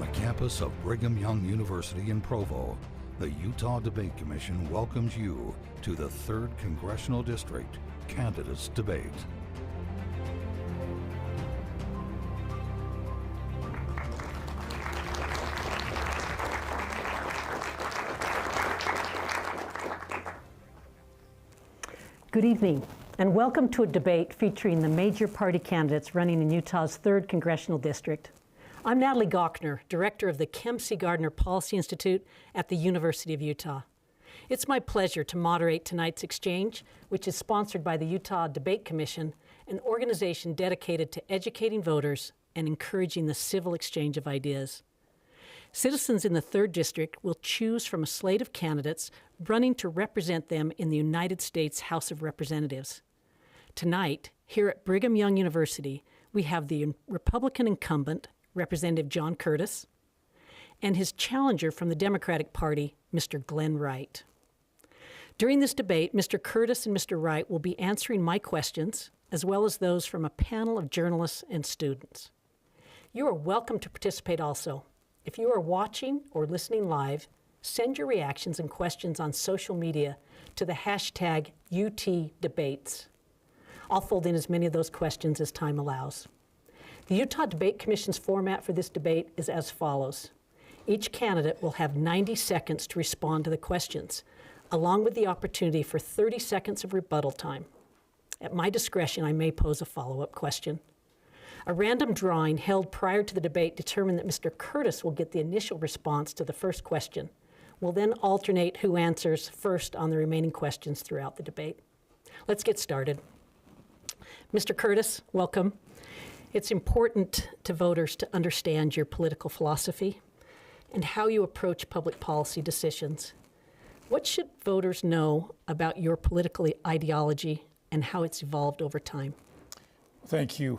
the campus of Brigham Young University in Provo, the Utah Debate Commission welcomes you to the 3rd Congressional District Candidates Debate. Good evening, and welcome to a debate featuring the major party candidates running in Utah's 3rd Congressional District. I'm Natalie Gochnour, Director of the Kem C Gardiner Policy Institute at the University of Utah. It's my pleasure to moderate tonight's exchange, which is sponsored by the Utah Debate Commission, an organization dedicated to educating voters and encouraging the civil exchange of ideas. Citizens in the 3rd District will choose from a slate of candidates running to represent them in the United States House of Representatives. Tonight, here at Brigham Young University, we have the Republican incumbent, Representative John Curtis, and his challenger from the Democratic Party, Mr. Glenn Wright. During this debate, Mr. Curtis and Mr. Wright will be answering my questions, as well as those from a panel of journalists and students. You are welcome to participate also. If you are watching or listening live, send your reactions and questions on social media to the hashtag #UTDebates. I'll fold in as many of those questions as time allows. The Utah Debate Commission's format for this debate is as follows. Each candidate will have 90 seconds to respond to the questions, along with the opportunity for 30 seconds of rebuttal time. At my discretion, I may pose a follow-up question. A random drawing held prior to the debate determined that Mr. Curtis will get the initial response to the first question. We'll then alternate who answers first on the remaining questions throughout the debate. Let's get started. Mr. Curtis, welcome. It's important to voters to understand your political philosophy and how you approach public policy decisions. What should voters know about your political ideology and how it's evolved over time? Thank you,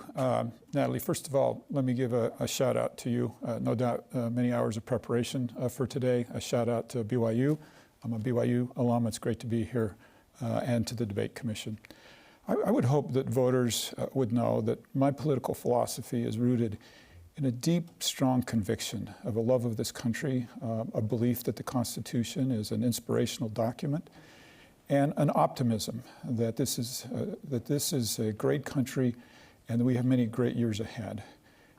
Natalie. First of all, let me give a shout out to you. No doubt many hours of preparation for today. A shout out to BYU. I'm a BYU alum. It's great to be here, and to the Debate Commission. I would hope that voters would know that my political philosophy is rooted in a deep, strong conviction of a love of this country, a belief that the Constitution is an inspirational document, and an optimism that this is a great country and that we have many great years ahead.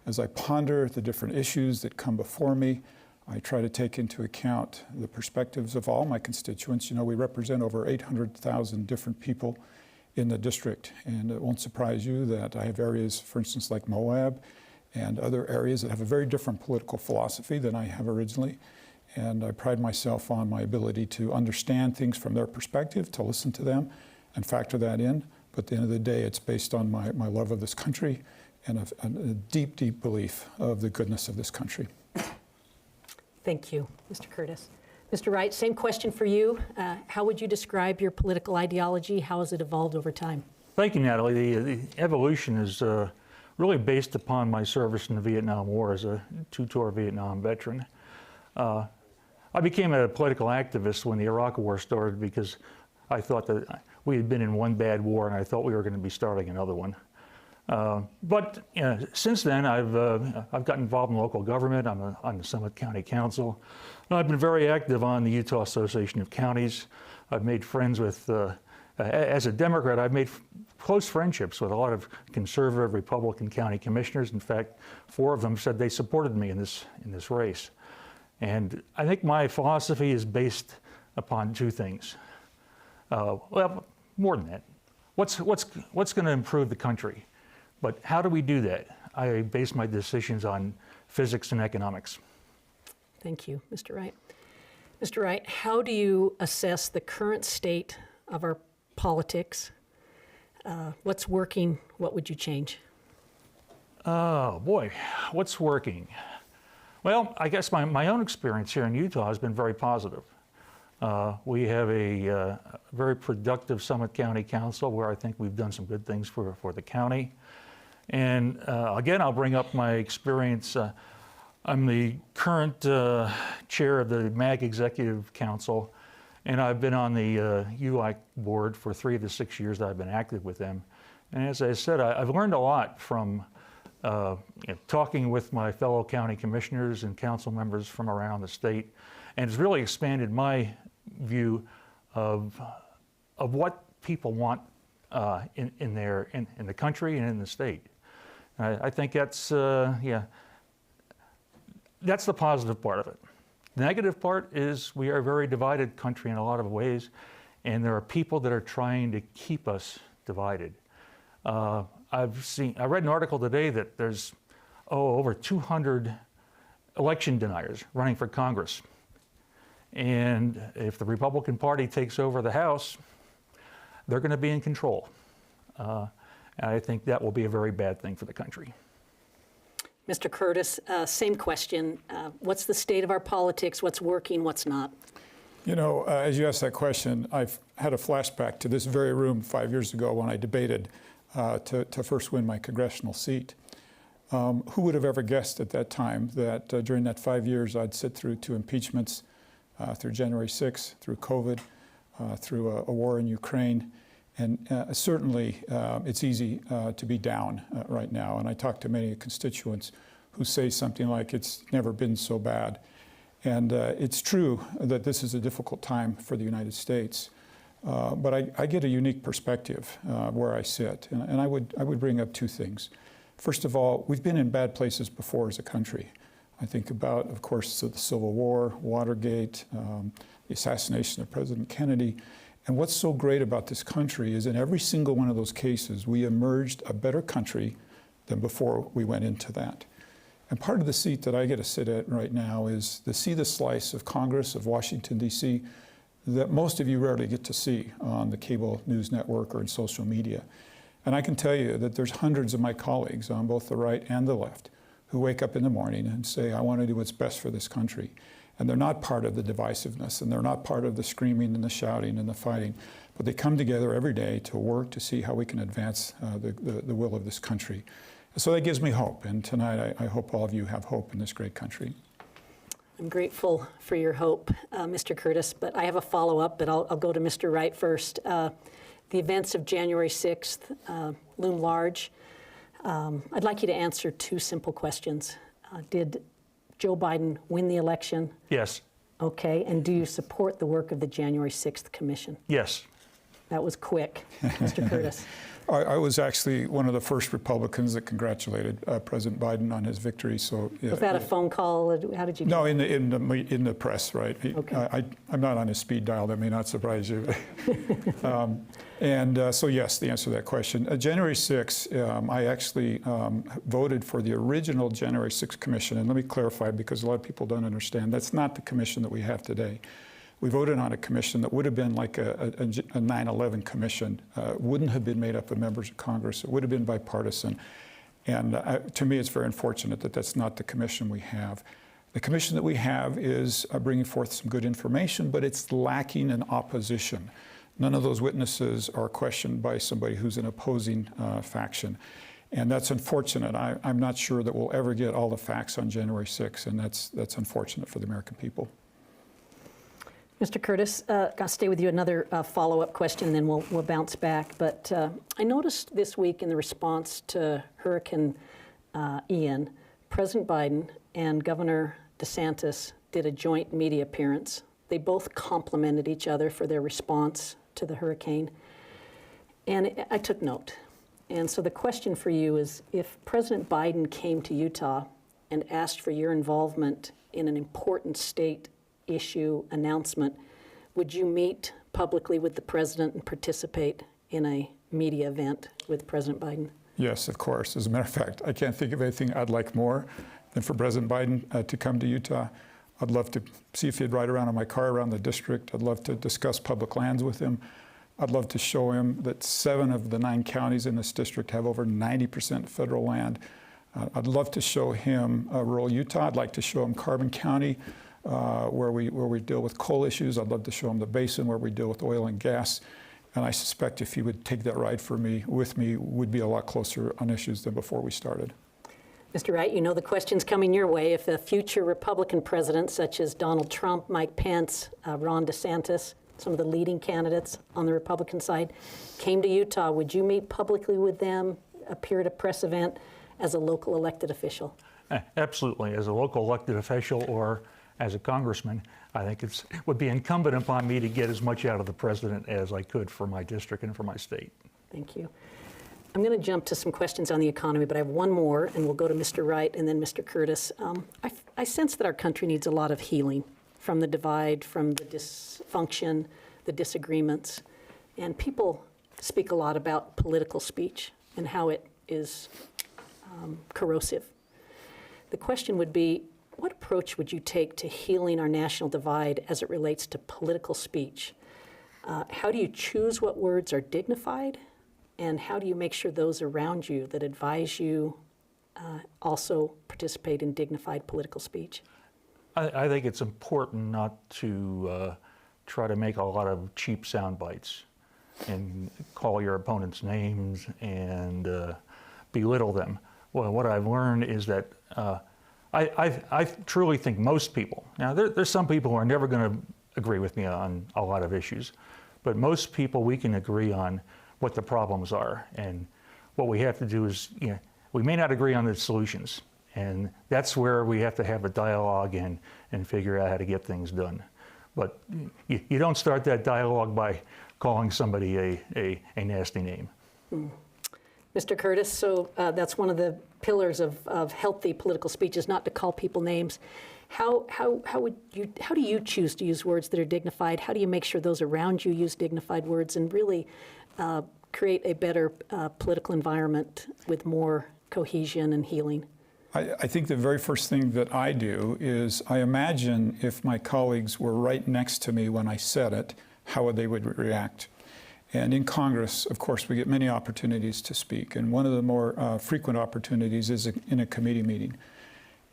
As I ponder the different issues that come before me, I try to take into account the perspectives of all my constituents. You know, we represent over 800,000 different people in the district, and it won't surprise you that I have areas, for instance, like Moab and other areas that have a very different political philosophy than I have originally. And I pride myself on my ability to understand things from their perspective, to listen to them and factor that in. But at the end of the day, it's based on my love of this country and a deep, deep belief of the goodness of this country. Thank you, Mr. Curtis. Mr. Wright, same question for you. How would you describe your political ideology? How has it evolved over time? Thank you, Natalie. The evolution is really based upon my service in the Vietnam War as a two-tour Vietnam veteran. I became a political activist when the Iraq War started because I thought that we had been in one bad war and I thought we were going to be starting another one. But since then, I've gotten involved in local government. I'm on the Summit County Council. And I've been very active on the Utah Association of Counties. I've made friends with, as a Democrat, I've made close friendships with a lot of conservative Republican county commissioners. In fact, 4 of them said they supported me in this race. And I think my philosophy is based upon 2 things. Well, more than that. What's going to improve the country? But how do we do that? I base my decisions on physics and economics. Thank you, Mr. Wright. Mr. Wright, how do you assess the current state of our politics? What's working? What would you change? Oh, boy, what's working? Well, I guess my own experience here in Utah has been very positive. We have a very productive Summit County Council where I think we've done some good things for the county. And again, I'll bring up my experience. I'm the current chair of the MAG Executive Council, and I've been on the ULIC board for 3 of the 6 years that I've been active with them. And as I said, I've learned a lot from talking with my fellow county commissioners and council members from around the state, and it's really expanded my view of what people want in the country and in the state. I think that's that's the positive part of it. The negative part is we are a very divided country in a lot of ways, and there are people that are trying to keep us divided. I read an article today that there's over 200 election deniers running for Congress. And if the Republican Party takes over the House, they're going to be in control. And I think that will be a very bad thing for the country. Mr. Curtis, same question. What's the state of our politics? What's working? What's not? You know, as you asked that question, I've had a flashback to this very room 5 years ago when I debated to first win my congressional seat. Who would have ever guessed at that time that during that 5 years I'd sit through 2 impeachments, through January 6th, through COVID, through a war in Ukraine. And certainly it's easy to be down right now. And I talk to many constituents who say something like, it's never been so bad. And it's true that this is a difficult time for the United States. But I get a unique perspective where I sit. And I would bring up 2 things. First of all, we've been in bad places before as a country. I think about, of course, the Civil War, Watergate, the assassination of President Kennedy. And what's so great about this country is in every single one of those cases, we emerged a better country than before we went into that. And part of the seat that I get to sit at right now is to see the slice of Congress, of Washington, D.C., that most of you rarely get to see on the cable news network or in social media. And I can tell you that there's hundreds of my colleagues on both the right and the left who wake up in the morning and say, I want to do what's best for this country. And they're not part of the divisiveness, and they're not part of the screaming and the shouting and the fighting, but they come together every day to work to see how we can advance the will of this country. So that gives me hope, and tonight I hope all of you have hope in this great country. I'm grateful for your hope, Mr. Curtis, but I have a follow-up, but I'll go to Mr. Wright first. The events of January 6th loom large. I'd like you to answer 2 simple questions. Did Joe Biden win the election? Yes. Okay, and do you support the work of the January 6th Commission? Yes. That was quick, Mr. Curtis. I was actually one of the first Republicans that congratulated President Biden on his victory. So was that a phone call? How did you? No, in the press, right? Okay. I'm not on his speed dial. That may not surprise you. So yes, the answer to that question. January 6th, I actually voted for the original January 6th Commission. And let me clarify, because a lot of people don't understand, that's not the commission that we have today. We voted on a commission that would have been like a 9/11 commission, wouldn't have been made up of members of Congress. It would have been bipartisan. And to me, it's very unfortunate that that's not the commission we have. The commission that we have is bringing forth some good information, but it's lacking in opposition. None of those witnesses are questioned by somebody who's an opposing faction. And that's unfortunate. I'm not sure that we'll ever get all the facts on January 6th, and that's unfortunate for the American people. Mr. Curtis, I'll stay with you. Another follow-up question, and then we'll bounce back. But I noticed this week in the response to Hurricane Ian, President Biden and Governor DeSantis did a joint media appearance. They both complimented each other for their response to the hurricane. And I took note. And so the question for you is, if President Biden came to Utah and asked for your involvement in an important state issue announcement, would you meet publicly with the president and participate in a media event with President Biden? Yes, of course. As a matter of fact, I can't think of anything I'd like more than for President Biden to come to Utah. I'd love to see if he'd ride around in my car around the district. I'd love to discuss public lands with him. I'd love to show him that 7 of the 9 counties in this district have over 90% federal land. I'd love to show him rural Utah. I'd like to show him Carbon County, where we deal with coal issues. I'd love to show him the basin where we deal with oil and gas. And I suspect if he would take that ride with me, would be a lot closer on issues than before we started. Mr. Wright, you know the question's coming your way. If a future Republican president, such as Donald Trump, Mike Pence, Ron DeSantis, some of the leading candidates on the Republican side, came to Utah, would you meet publicly with them, appear at a press event, as a local elected official? Absolutely. As a local elected official or as a congressman, I think it would be incumbent upon me to get as much out of the president as I could for my district and for my state. Thank you. I'm going to jump to some questions on the economy, but I have one more, and we'll go to Mr. Wright and then Mr. Curtis. I sense that our country needs a lot of healing from the divide, from the dysfunction, the disagreements. And people speak a lot about political speech and how it is corrosive. The question would be, what approach would you take to healing our national divide as it relates to political speech? How do you choose what words are dignified? And how do you make sure those around you that advise you also participate in dignified political speech? I think it's important not to try to make a lot of cheap sound bites and call your opponents names and belittle them. Well, what I've learned is that I truly think most people, now there's some people who are never going to agree with me on a lot of issues, but most people we can agree on what the problems are, and what we have to do is, we may not agree on the solutions, and that's where we have to have a dialogue and figure out how to get things done. But you don't start that dialogue by calling somebody a nasty name. Mr. Curtis, so that's one of the pillars of healthy political speech, is not to call people names. How do you choose to use words that are dignified? How do you make sure those around you use dignified words and really create a better political environment with more cohesion and healing? I think the very first thing that I do is I imagine if my colleagues were right next to me when I said it, how they would react. And in Congress, of course, we get many opportunities to speak. And one of the more frequent opportunities is in a committee meeting.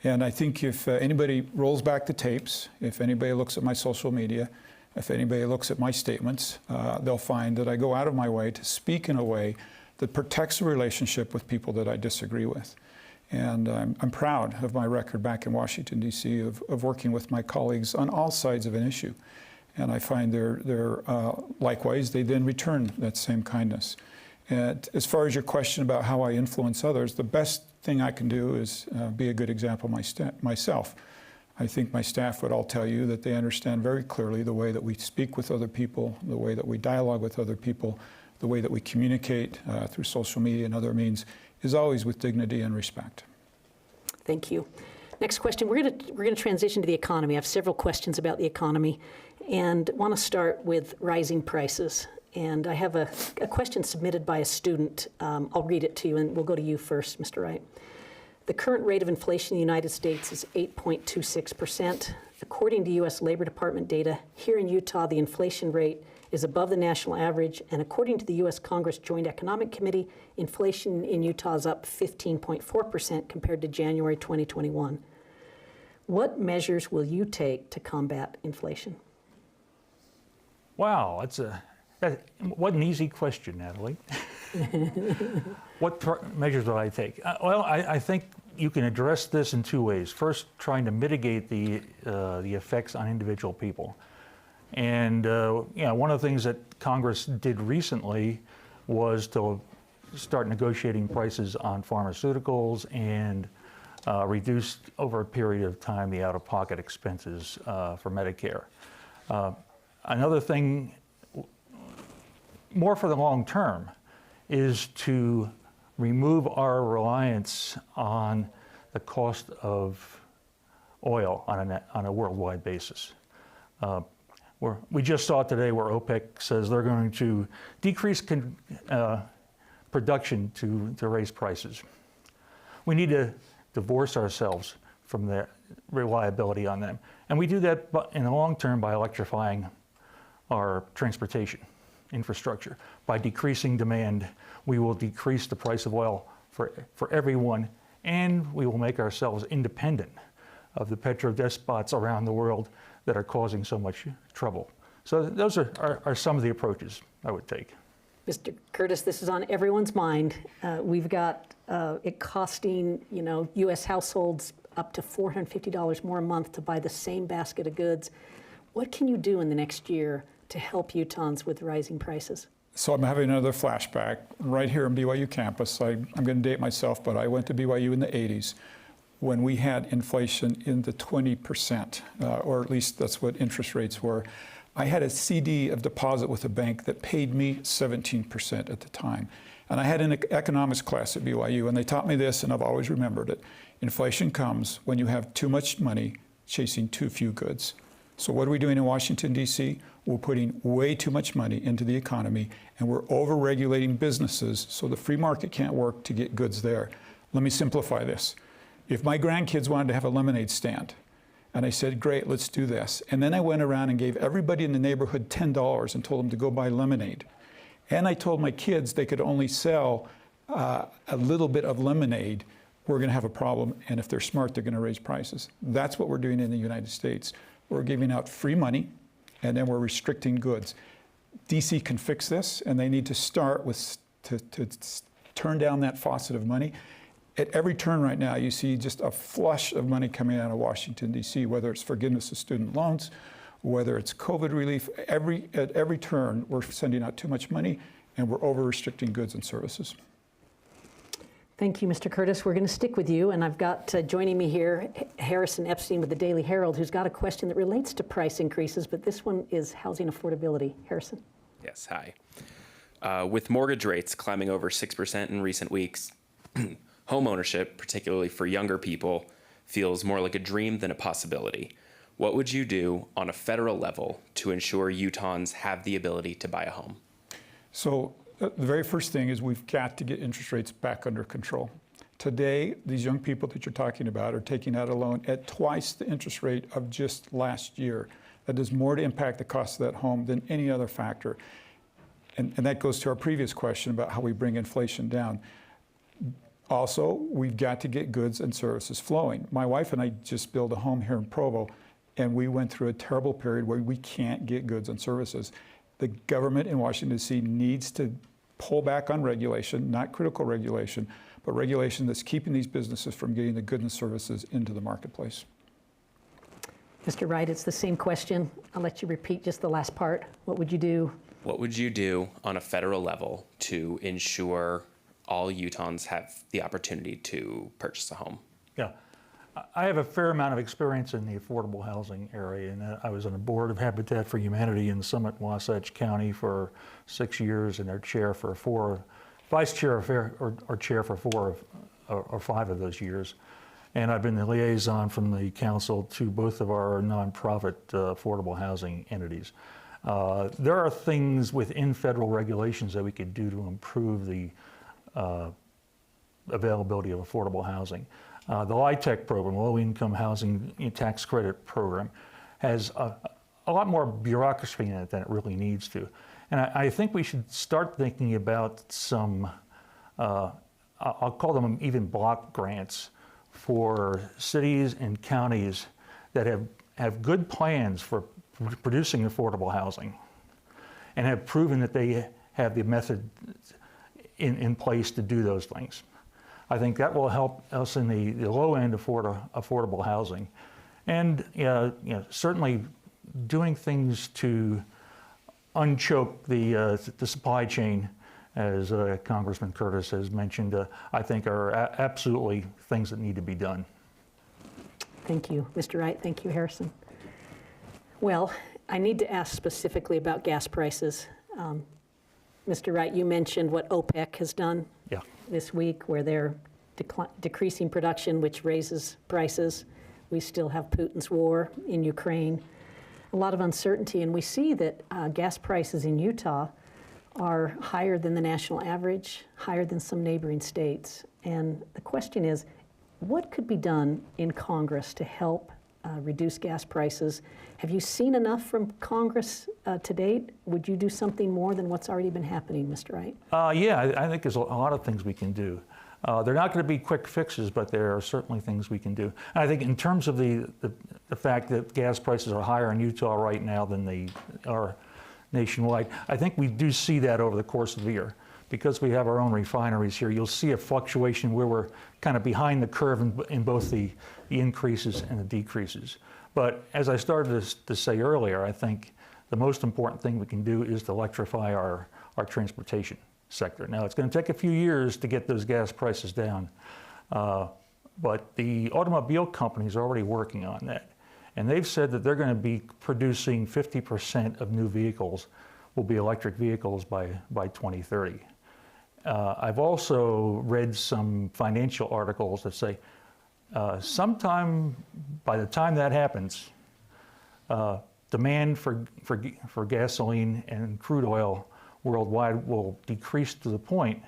And I think if anybody rolls back the tapes, if anybody looks at my social media, if anybody looks at my statements, they'll find that I go out of my way to speak in a way that protects the relationship with people that I disagree with. And I'm proud of my record back in Washington, D.C. of working with my colleagues on all sides of an issue. And I find they're likewise, they then return that same kindness. And as far as your question about how I influence others, the best thing I can do is be a good example myself. I think my staff would all tell you that they understand very clearly the way that we speak with other people, the way that we dialogue with other people, the way that we communicate through social media and other means is always with dignity and respect. Thank you. Next question. We're going to transition to the economy. I have several questions about the economy, and want to start with rising prices. And I have a question submitted by a student. I'll read it to you, and we'll go to you first, Mr. Wright. The current rate of inflation in the United States is 8.26%. According to U.S. Labor Department data, here in Utah, the inflation rate is above the national average, and according to the U.S. Congress Joint Economic Committee, inflation in Utah is up 15.4% compared to January 2021. What measures will you take to combat inflation? Wow, what an easy question, Natalie. What measures will I take? Well, I think you can address this in two ways. First, trying to mitigate the effects on individual people. And one of the things that Congress did recently was to start negotiating prices on pharmaceuticals and reduce over a period of time the out-of-pocket expenses for Medicare. Another thing, more for the long term, is to remove our reliance on the cost of oil on a worldwide basis. We just saw today where OPEC says they're going to decrease production to raise prices. We need to divorce ourselves from the reliability on them. And we do that in the long term by electrifying our transportation infrastructure. By decreasing demand, we will decrease the price of oil for everyone, and we will make ourselves independent of the petrodespots around the world that are causing so much trouble. So those are some of the approaches I would take. Mr. Curtis, this is on everyone's mind. We've got it costing, U.S. households up to $450 more a month to buy the same basket of goods. What can you do in the next year to help Utahns with rising prices? So I'm having another flashback right here on BYU campus. I'm going to date myself, but I went to BYU in the 80s when we had inflation in the 20%, or at least that's what interest rates were. I had a CD of deposit with a bank that paid me 17% at the time. And I had an economics class at BYU, and they taught me this, and I've always remembered it. Inflation comes when you have too much money chasing too few goods. So what are we doing in Washington, D.C.? We're putting way too much money into the economy, and we're over-regulating businesses so the free market can't work to get goods there. Let me simplify this. If my grandkids wanted to have a lemonade stand, and I said, great, let's do this. And then I went around and gave everybody in the neighborhood $10 and told them to go buy lemonade. And I told my kids they could only sell a little bit of lemonade, we're going to have a problem. And if they're smart, they're going to raise prices. That's what we're doing in the United States. We're giving out free money, and then we're restricting goods. DC can fix this, and they need to start with to turn down that faucet of money. At every turn right now, you see just a flush of money coming out of Washington, D.C., whether it's forgiveness of student loans, whether it's COVID relief. At every turn, we're sending out too much money, and we're over-restricting goods and services. Thank you, Mr. Curtis. We're going to stick with you, and I've got joining me here Harrison Epstein with the Daily Herald, who's got a question that relates to price increases, but this one is housing affordability. Harrison. Yes, hi. With mortgage rates climbing over 6% in recent weeks, home ownership, particularly for younger people, feels more like a dream than a possibility. What would you do on a federal level to ensure Utahns have the ability to buy a home? So the very first thing is we've got to get interest rates back under control. Today, these young people that you're talking about are taking out a loan at twice the interest rate of just last year. That does more to impact the cost of that home than any other factor. And that goes to our previous question about how we bring inflation down. Also, we've got to get goods and services flowing. My wife and I just built a home here in Provo, and we went through a terrible period where we can't get goods and services. The government in Washington, D.C. needs to pull back on regulation, not critical regulation, but regulation that's keeping these businesses from getting the goods and services into the marketplace. Mr. Wright, it's the same question. I'll let you repeat just the last part. What would you do? What would you do on a federal level to ensure all Utahns have the opportunity to purchase a home? Yeah, I have a fair amount of experience in the affordable housing area, and I was on the board of Habitat for Humanity in Summit, Wasatch County for 6 years, and their chair for vice chair or chair for 4 or 5 of those years. And I've been the liaison from the council to both of our nonprofit affordable housing entities. There are things within federal regulations that we could do to improve the availability of affordable housing. The LIHTC program, Low Income Housing Tax Credit Program, has a lot more bureaucracy in it than it really needs to. And I think we should start thinking about some, I'll call them even block grants for cities and counties that have good plans for producing affordable housing and have proven that they have the method in place to do those things. I think that will help us in the low end affordable housing. And certainly doing things to unchoke the supply chain, as Congressman Curtis has mentioned, I think are absolutely things that need to be done. Thank you, Mr. Wright. Thank you, Harrison. Well, I need to ask specifically about gas prices. Mr. Wright, you mentioned what OPEC has done this week, where they're decreasing production, which raises prices. We still have Putin's war in Ukraine, a lot of uncertainty, and we see that gas prices in Utah are higher than the national average, higher than some neighboring states. And the question is, what could be done in Congress to help reduce gas prices? Have you seen enough from Congress to date? Would you do something more than what's already been happening, Mr. Wright? Yeah, I think there's a lot of things we can do. They're not going to be quick fixes, but there are certainly things we can do. And I think in terms of the fact that gas prices are higher in Utah right now than they are nationwide, I think we do see that over the course of the year. Because we have our own refineries here, you'll see a fluctuation where we're kind of behind the curve in both the increases and the decreases. But as I started to say earlier, I think the most important thing we can do is to electrify our our transportation sector. Now, it's going to take a few years to get those gas prices down, but the automobile companies are already working on that. And they've said that they're going to be producing 50% of new vehicles will be electric vehicles by 2030. I've also read some financial articles that say sometime by the time that happens, demand for gasoline and crude oil worldwide will decrease to the point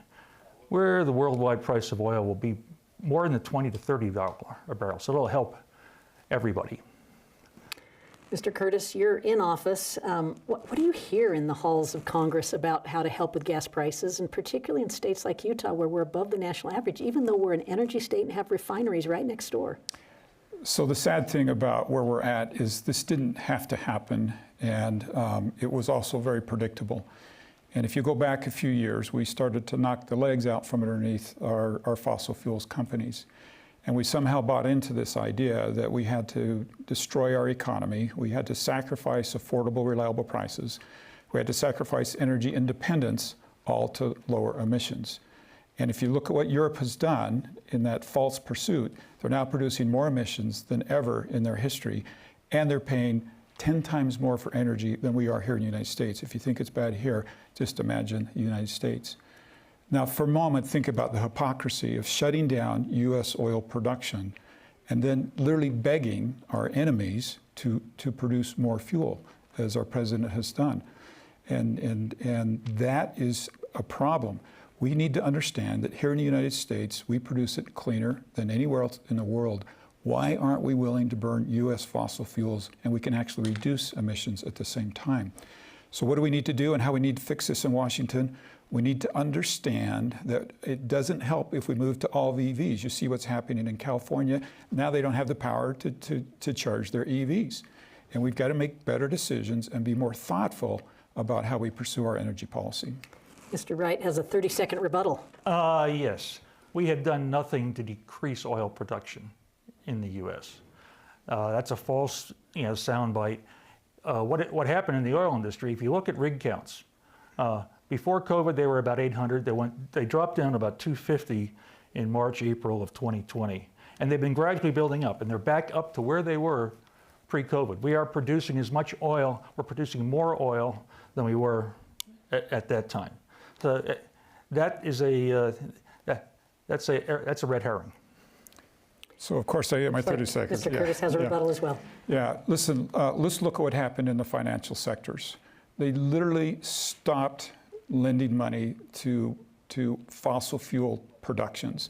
where the worldwide price of oil will be more in the $20 to $30 a barrel. So it'll help everybody. Mr. Curtis, you're in office. What do you hear in the halls of Congress about how to help with gas prices, and particularly in states like Utah, where we're above the national average, even though we're an energy state and have refineries right next door? So the sad thing about where we're at is this didn't have to happen, and it was also very predictable. And if you go back a few years, we started to knock the legs out from underneath our fossil fuels companies. And we somehow bought into this idea that we had to destroy our economy, we had to sacrifice affordable, reliable prices, we had to sacrifice energy independence, all to lower emissions. And if you look at what Europe has done in that false pursuit, they're now producing more emissions than ever in their history, and they're paying 10 times more for energy than we are here in the United States. If you think it's bad here, just imagine the United States. Now, for a moment, think about the hypocrisy of shutting down U.S. oil production and then literally begging our enemies to produce more fuel, as our president has done. And that is a problem. We need to understand that here in the United States, we produce it cleaner than anywhere else in the world. Why aren't we willing to burn U.S. fossil fuels, and we can actually reduce emissions at the same time? So what do we need to do and how we need to fix this in Washington? We need to understand that it doesn't help if we move to all EVs. You see what's happening in California. Now they don't have the power to charge their EVs. And we've got to make better decisions and be more thoughtful about how we pursue our energy policy. Mr. Wright has a 30-second rebuttal. Yes. We have done nothing to decrease oil production in the U.S. That's a false soundbite. What happened in the oil industry, if you look at rig counts, before COVID, they were about 800. They dropped down to about 250 in March, April of 2020. And they've been gradually building up, and they're back up to where they were pre-COVID. We are producing as much oil, we're producing more oil than we were at that time. So that's a red herring. So of course I get my 30 seconds. Mr. Curtis has a rebuttal as well. Yeah, listen, let's look at what happened in the financial sectors. They literally stopped lending money to fossil fuel productions.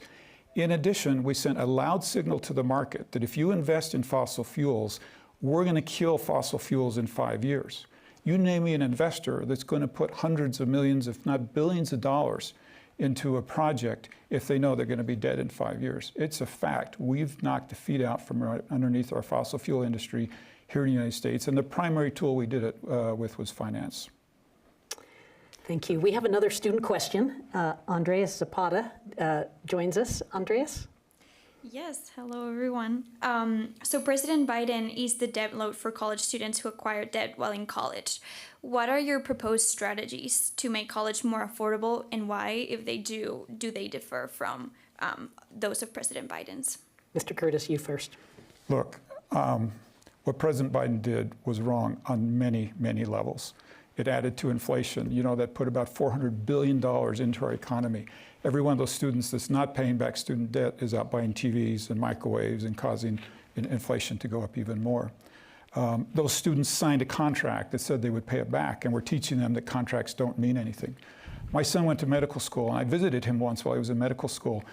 In addition, we sent a loud signal to the market that if you invest in fossil fuels, we're going to kill fossil fuels in 5 years. You name me an investor that's going to put hundreds of millions, if not billions of dollars into a project if they know they're going to be dead in 5 years. It's a fact. We've knocked the feet out from underneath our fossil fuel industry here in the United States, and the primary tool we did it with was finance. Thank you. We have another student question. Andreas Zapata joins us. Andreas? Yes, hello everyone. So President Biden eased the debt load for college students who acquire debt while in college. What are your proposed strategies to make college more affordable, and why, if they do they differ from those of President Biden's? Mr. Curtis, you first. Look, what President Biden did was wrong on many, many levels. It added to inflation. You know, that put about $400 billion into our economy. Every one of those students that's not paying back student debt is out buying TVs and microwaves and causing inflation to go up even more. Those students signed a contract that said they would pay it back, and we're teaching them that contracts don't mean anything. My son went to medical school, and I visited him once while he was in medical school,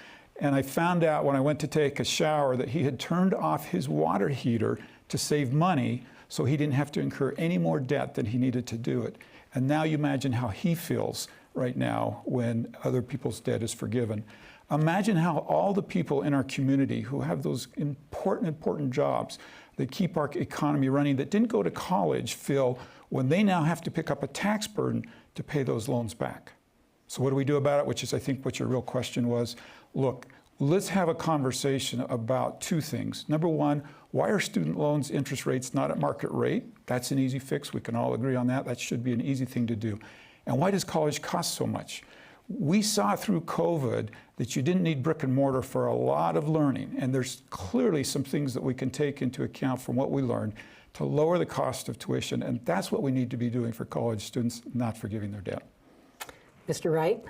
and I found out when I went to take a shower that he had turned off his water heater to save money so he didn't have to incur any more debt than he needed to do it. And now you imagine how he feels right now when other people's debt is forgiven. Imagine how all the people in our community who have those important jobs that keep our economy running, that didn't go to college, feel when they now have to pick up a tax burden to pay those loans back. So what do we do about it? Which is, I think, what your real question was. Look, let's have a conversation about two things. Number one, why are student loans interest rates not at market rate? That's an easy fix. We can all agree on that. That should be an easy thing to do. And why does college cost so much? We saw through COVID that you didn't need brick and mortar for a lot of learning, and there's clearly some things that we can take into account from what we learned to lower the cost of tuition, and that's what we need to be doing for college students, not forgiving their debt. Mr. Wright?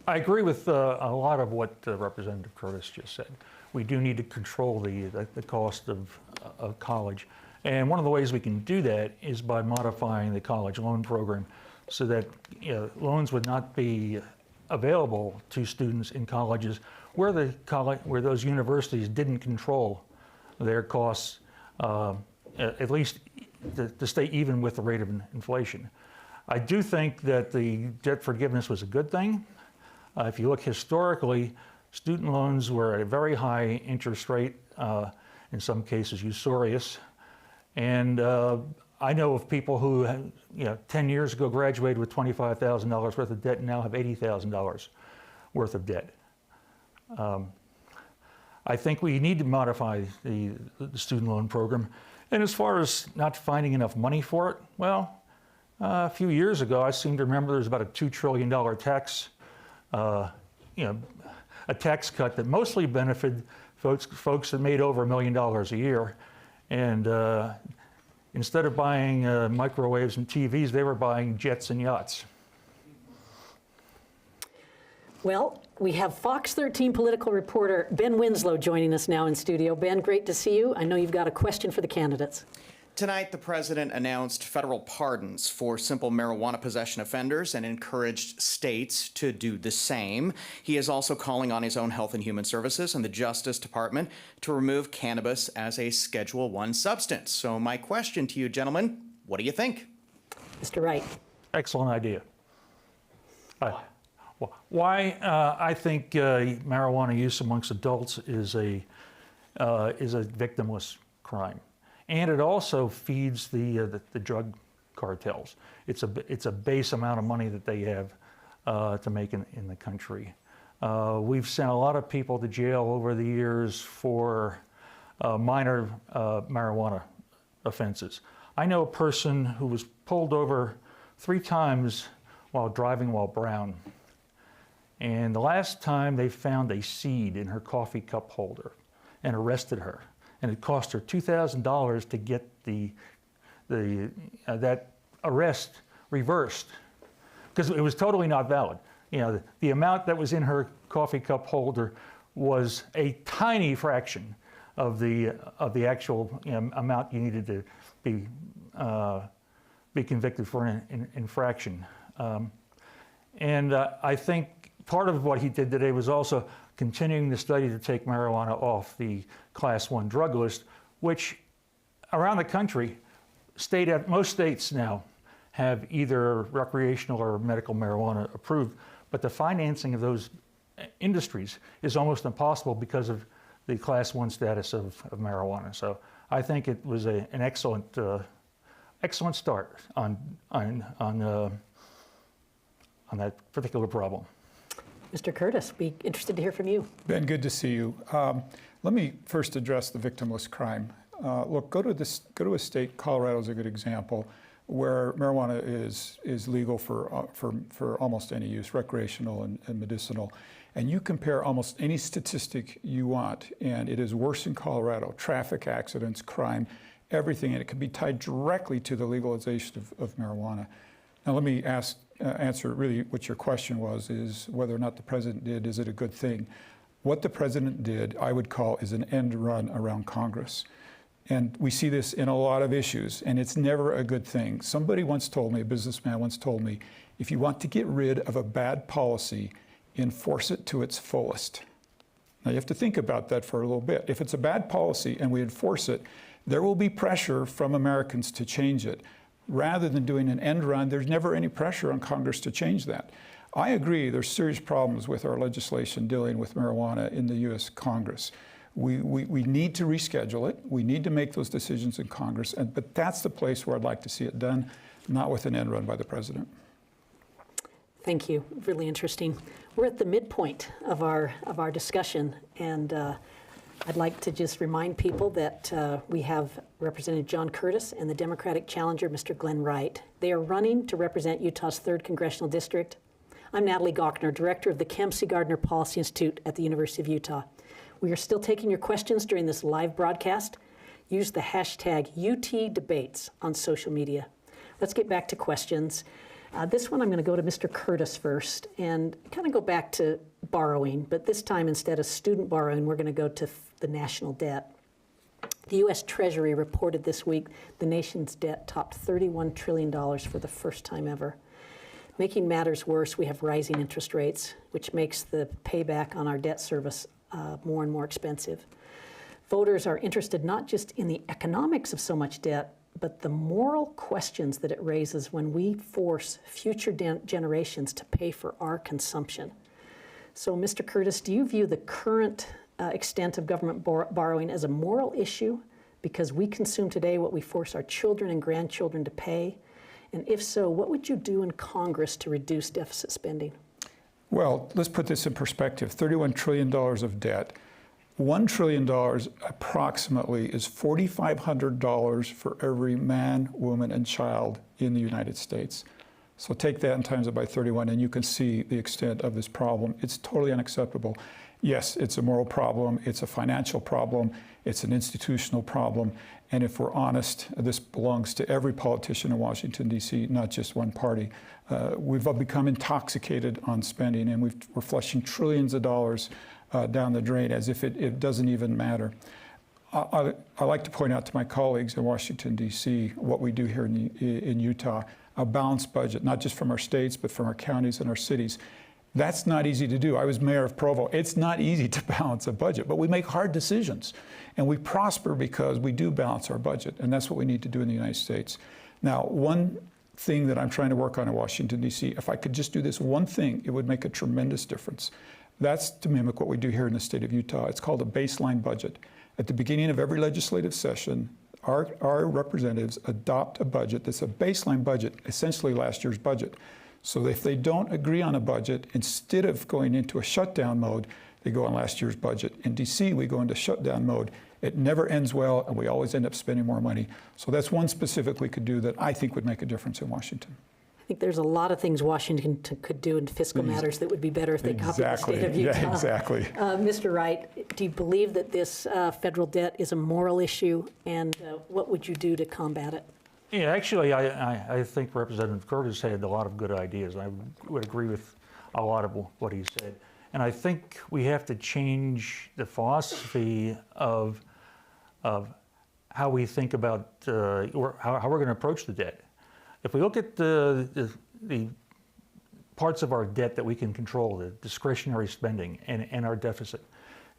I agree with a lot of what Representative Curtis just said. We do need to control the cost of college. And one of the ways we can do that is by modifying the college loan program so that loans would not be available to students in colleges where those universities didn't control their costs, at least to stay even with the rate of inflation. I do think that the debt forgiveness was a good thing. If you look historically, student loans were at a very high interest rate, in some cases usurious. And I know of people who, 10 years ago graduated with $25,000 worth of debt and now have $80,000 worth of debt. I think we need to modify the student loan program. And as far as not finding enough money for it, well, a few years ago, I seem to remember there was about a $2 trillion tax, a tax cut that mostly benefited folks that made over $1 million a year. And instead of buying microwaves and TVs, they were buying jets and yachts. Well, we have Fox 13 political reporter Ben Winslow joining us now in studio. Ben, great to see you. I know you've got a question for the candidates. Tonight, the president announced federal pardons for simple marijuana possession offenders and encouraged states to do the same. He is also calling on his own Health and Human Services and the Justice Department to remove cannabis as a Schedule I substance. So my question to you, gentlemen, what do you think? Mr. Wright. Excellent idea. Why I think marijuana use amongst adults is a victimless crime. And it also feeds the drug cartels. It's a base amount of money that they have to make in the country. We've sent a lot of people to jail over the years for minor marijuana offenses. I know a person who was pulled over 3 times while driving while brown. And the last time they found a seed in her coffee cup holder and arrested her. And it cost her $2,000 to get that arrest reversed because it was totally not valid. The amount that was in her coffee cup holder was a tiny fraction of the actual amount you needed to be convicted for an infraction. And I think part of what he did today was also continuing the study to take marijuana off the Class 1 drug list, which around the country, most states now have either recreational or medical marijuana approved, but the financing of those industries is almost impossible because of the Class 1 status of marijuana. So I think it was an excellent start on that particular problem. Mr. Curtis, be interested to hear from you. Ben, good to see you. Let me first address the victimless crime. Look, go to a state, Colorado is a good example, where marijuana is legal for almost any use, recreational and medicinal. And you compare almost any statistic you want, and it is worse in Colorado. Traffic accidents, crime, everything, and it can be tied directly to the legalization of marijuana. Now let me answer really what your question was, is whether or not the president did, is it a good thing? What the president did, I would call, is an end run around Congress. And we see this in a lot of issues, and it's never a good thing. Somebody once told me, a businessman once told me, if you want to get rid of a bad policy, enforce it to its fullest. Now you have to think about that for a little bit. If it's a bad policy and we enforce it, there will be pressure from Americans to change it. Rather than doing an end run, there's never any pressure on Congress to change that. I agree there's serious problems with our legislation dealing with marijuana in the U.S. Congress. We need to reschedule it. We need to make those decisions in Congress, but that's the place where I'd like to see it done, not with an end run by the president. Thank you. Really interesting. We're at the midpoint of our discussion, and I'd like to just remind people that we have Representative John Curtis and the Democratic challenger, Mr. Glenn Wright. They are running to represent Utah's 3rd Congressional District. I'm Natalie Gochnour, Director of the Kem C. Gardiner Policy Institute at the University of Utah. We are still taking your questions during this live broadcast. Use the hashtag UTDebates on social media. Let's get back to questions. This one I'm going to go to Mr. Curtis first and kind of go back to borrowing, but this time instead of student borrowing, we're going to go to the national debt. The U.S. Treasury reported this week the nation's debt topped $31 trillion for the first time ever. Making matters worse, we have rising interest rates, which makes the payback on our debt service more and more expensive. Voters are interested not just in the economics of so much debt, but the moral questions that it raises when we force future generations to pay for our consumption. So, Mr. Curtis, do you view the current extent of government borrowing as a moral issue because we consume today what we force our children and grandchildren to pay? And if so, what would you do in Congress to reduce deficit spending? Well, let's put this in perspective. $31 trillion of debt. $1 trillion approximately is $4,500 for every man, woman, and child in the United States. So take that and times it by 31, and you can see the extent of this problem. It's totally unacceptable. Yes, it's a moral problem, it's a financial problem, it's an institutional problem, and if we're honest, this belongs to every politician in Washington, D.C., not just one party. We've become intoxicated on spending, and we're flushing trillions of dollars down the drain as if it doesn't even matter. I like to point out to my colleagues in Washington, D.C., what we do here in Utah, a balanced budget, not just from our states, but from our counties and our cities. That's not easy to do. I was mayor of Provo. It's not easy to balance a budget, but we make hard decisions. And we prosper because we do balance our budget, and that's what we need to do in the United States. Now, one thing that I'm trying to work on in Washington, D.C., if I could just do this one thing, it would make a tremendous difference. That's to mimic what we do here in the state of Utah. It's called a baseline budget. At the beginning of every legislative session, our representatives adopt a budget that's a baseline budget, essentially last year's budget. So if they don't agree on a budget, instead of going into a shutdown mode, they go on last year's budget. In DC, we go into shutdown mode. It never ends well, and we always end up spending more money. So that's one specific we could do that I think would make a difference in Washington. I think there's a lot of things Washington could do in fiscal matters that would be better if they copied the state of Utah. Yeah, exactly. Mr. Wright, do you believe that this federal debt is a moral issue, and what would you do to combat it? Yeah, actually, I think Representative Curtis had a lot of good ideas. I would agree with a lot of what he said. And I think we have to change the philosophy of how we think about or how we're going to approach the debt. If we look at the parts of our debt that we can control, the discretionary spending and our deficit.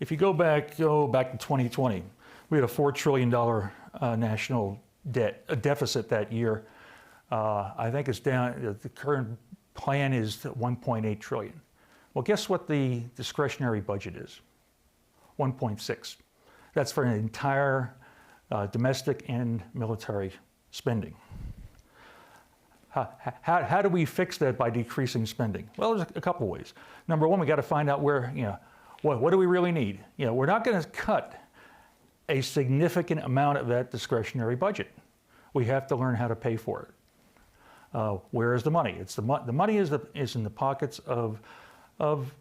If you go back to 2020, we had a $4 trillion national debt, a deficit that year. I think it's down, the current plan is 1.8 trillion. Well, guess what the discretionary budget is? 1.6. That's for an entire domestic and military spending. How do we fix that by decreasing spending? Well, there's a couple ways. Number one, we got to find out where, what do we really need? We're not going to cut a significant amount of that discretionary budget. We have to learn how to pay for it. Where is the money? The money is in the pockets of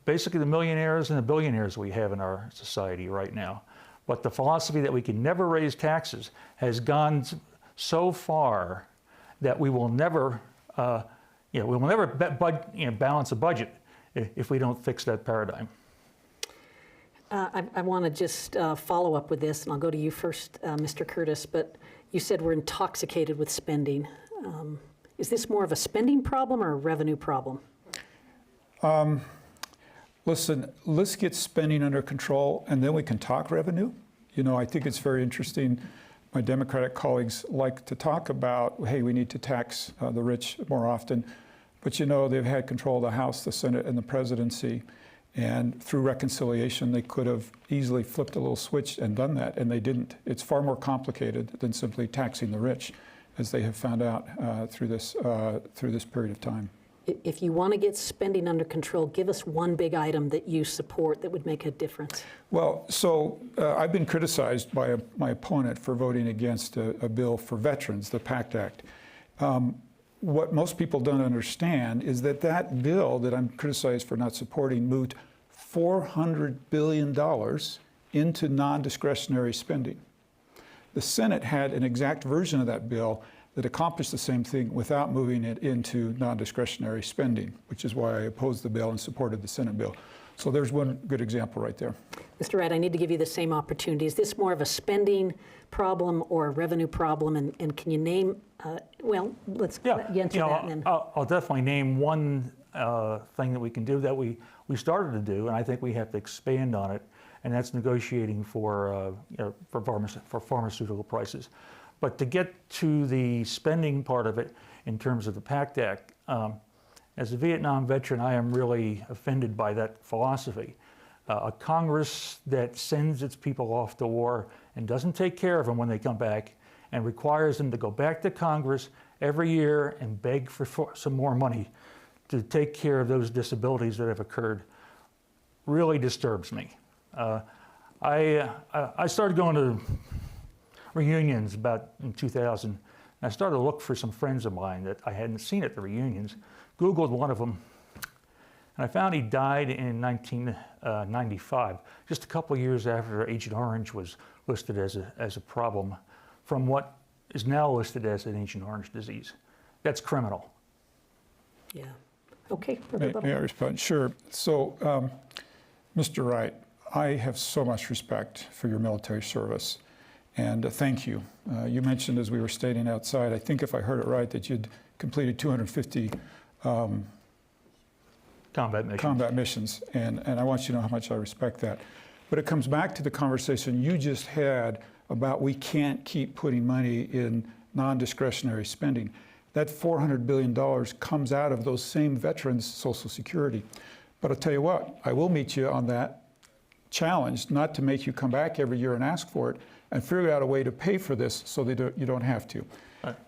basically the millionaires and the billionaires we have in our society right now. But the philosophy that we can never raise taxes has gone so far that we will never, balance a budget if we don't fix that paradigm. I want to just follow up with this, and I'll go to you first, Mr. Curtis, but you said we're intoxicated with spending. Is this more of a spending problem or a revenue problem? Listen, let's get spending under control, and then we can talk revenue. I think it's very interesting. My Democratic colleagues like to talk about, hey, we need to tax the rich more often. But they've had control of the House, the Senate, and the presidency. And through reconciliation, they could have easily flipped a little switch and done that, and they didn't. It's far more complicated than simply taxing the rich, as they have found out through this period of time. If you want to get spending under control, give us one big item that you support that would make a difference. Well, so I've been criticized by my opponent for voting against a bill for veterans, the PACT Act. What most people don't understand is that that bill that I'm criticized for not supporting moved $400 billion into non-discretionary spending. The Senate had an exact version of that bill that accomplished the same thing without moving it into non-discretionary spending, which is why I opposed the bill and supported the Senate bill. So there's one good example right there. Mr. Wright, I need to give you the same opportunity. Is this more of a spending problem or a revenue problem? And can you name, well, let's get into that. And then. I'll definitely name one thing that we can do that we started to do, and I think we have to expand on it, and that's negotiating for pharmaceutical prices. But to get to the spending part of it in terms of the PACT Act, as a Vietnam veteran, I am really offended by that philosophy. A Congress that sends its people off to war and doesn't take care of them when they come back and requires them to go back to Congress every year and beg for some more money to take care of those disabilities that have occurred really disturbs me. I started going to reunions about in 2000. And I started to look for some friends of mine that I hadn't seen at the reunions. Googled one of them, and I found he died in 1995, just a couple of years after Agent Orange was listed as a problem from what is now listed as an Agent Orange disease. That's criminal. Yeah. Okay. May I respond? Sure. So, Mr. Wright, I have so much respect for your military service. And thank you. You mentioned as we were standing outside, I think if I heard it right, that you'd completed 250 combat missions. And I want you to know how much I respect that. But it comes back to the conversation you just had about we can't keep putting money in non-discretionary spending. That $400 billion comes out of those same veterans' Social Security. But I'll tell you what, I will meet you on that challenge, not to make you come back every year and ask for it, and figure out a way to pay for this so that you don't have to.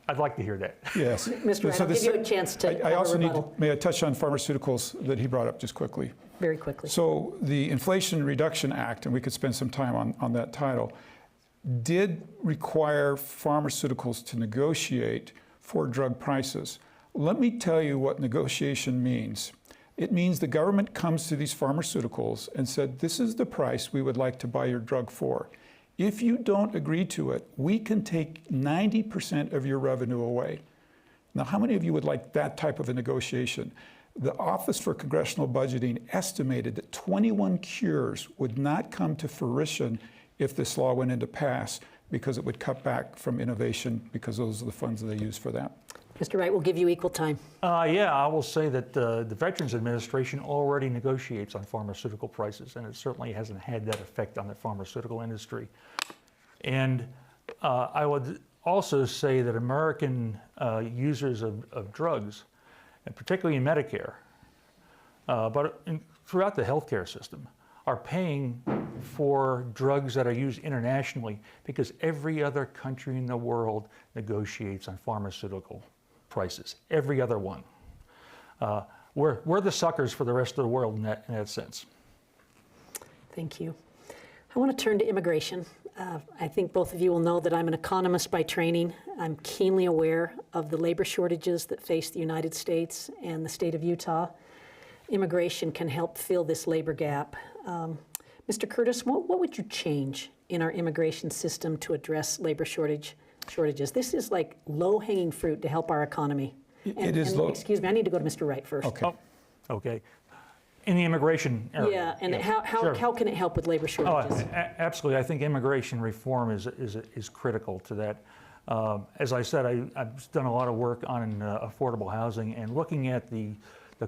I'd like to hear that. Yes. Mr. Wright, I'll give you a chance to I also need, rebuttal. may I touch on pharmaceuticals that he brought up just quickly? Very quickly. So the Inflation Reduction Act, and we could spend some time on that title, did require pharmaceuticals to negotiate for drug prices. Let me tell you what negotiation means. It means the government comes to these pharmaceuticals and said, this is the price we would like to buy your drug for. If you don't agree to it, we can take 90% of your revenue away. Now, how many of you would like that type of a negotiation? The Office for Congressional Budgeting estimated that 21 cures would not come to fruition if this law went into pass because it would cut back from innovation because those are the funds that they use for that. Mr. Wright, we'll give you equal time. Yeah, I will say that the Veterans Administration already negotiates on pharmaceutical prices, and it certainly hasn't had that effect on the pharmaceutical industry. And I would also say that American users of drugs, and particularly in Medicare, but throughout the healthcare system, are paying for drugs that are used internationally because every other country in the world negotiates on pharmaceutical prices. Every other one. We're the suckers for the rest of the world in that sense. Thank you. I want to turn to immigration. I think both of you will know that I'm an economist by training. I'm keenly aware of the labor shortages that face the United States and the state of Utah. Immigration can help fill this labor gap. Mr. Curtis, what would you change in our immigration system to address labor shortages? This is like low-hanging fruit to help our economy. Excuse me, I need to go to Mr. Wright first. Okay. Oh, okay. In the immigration area. Yeah, and sure. how can it help with labor shortages? Absolutely. I think immigration reform is critical to that. As I said, I've done a lot of work on affordable housing and looking at the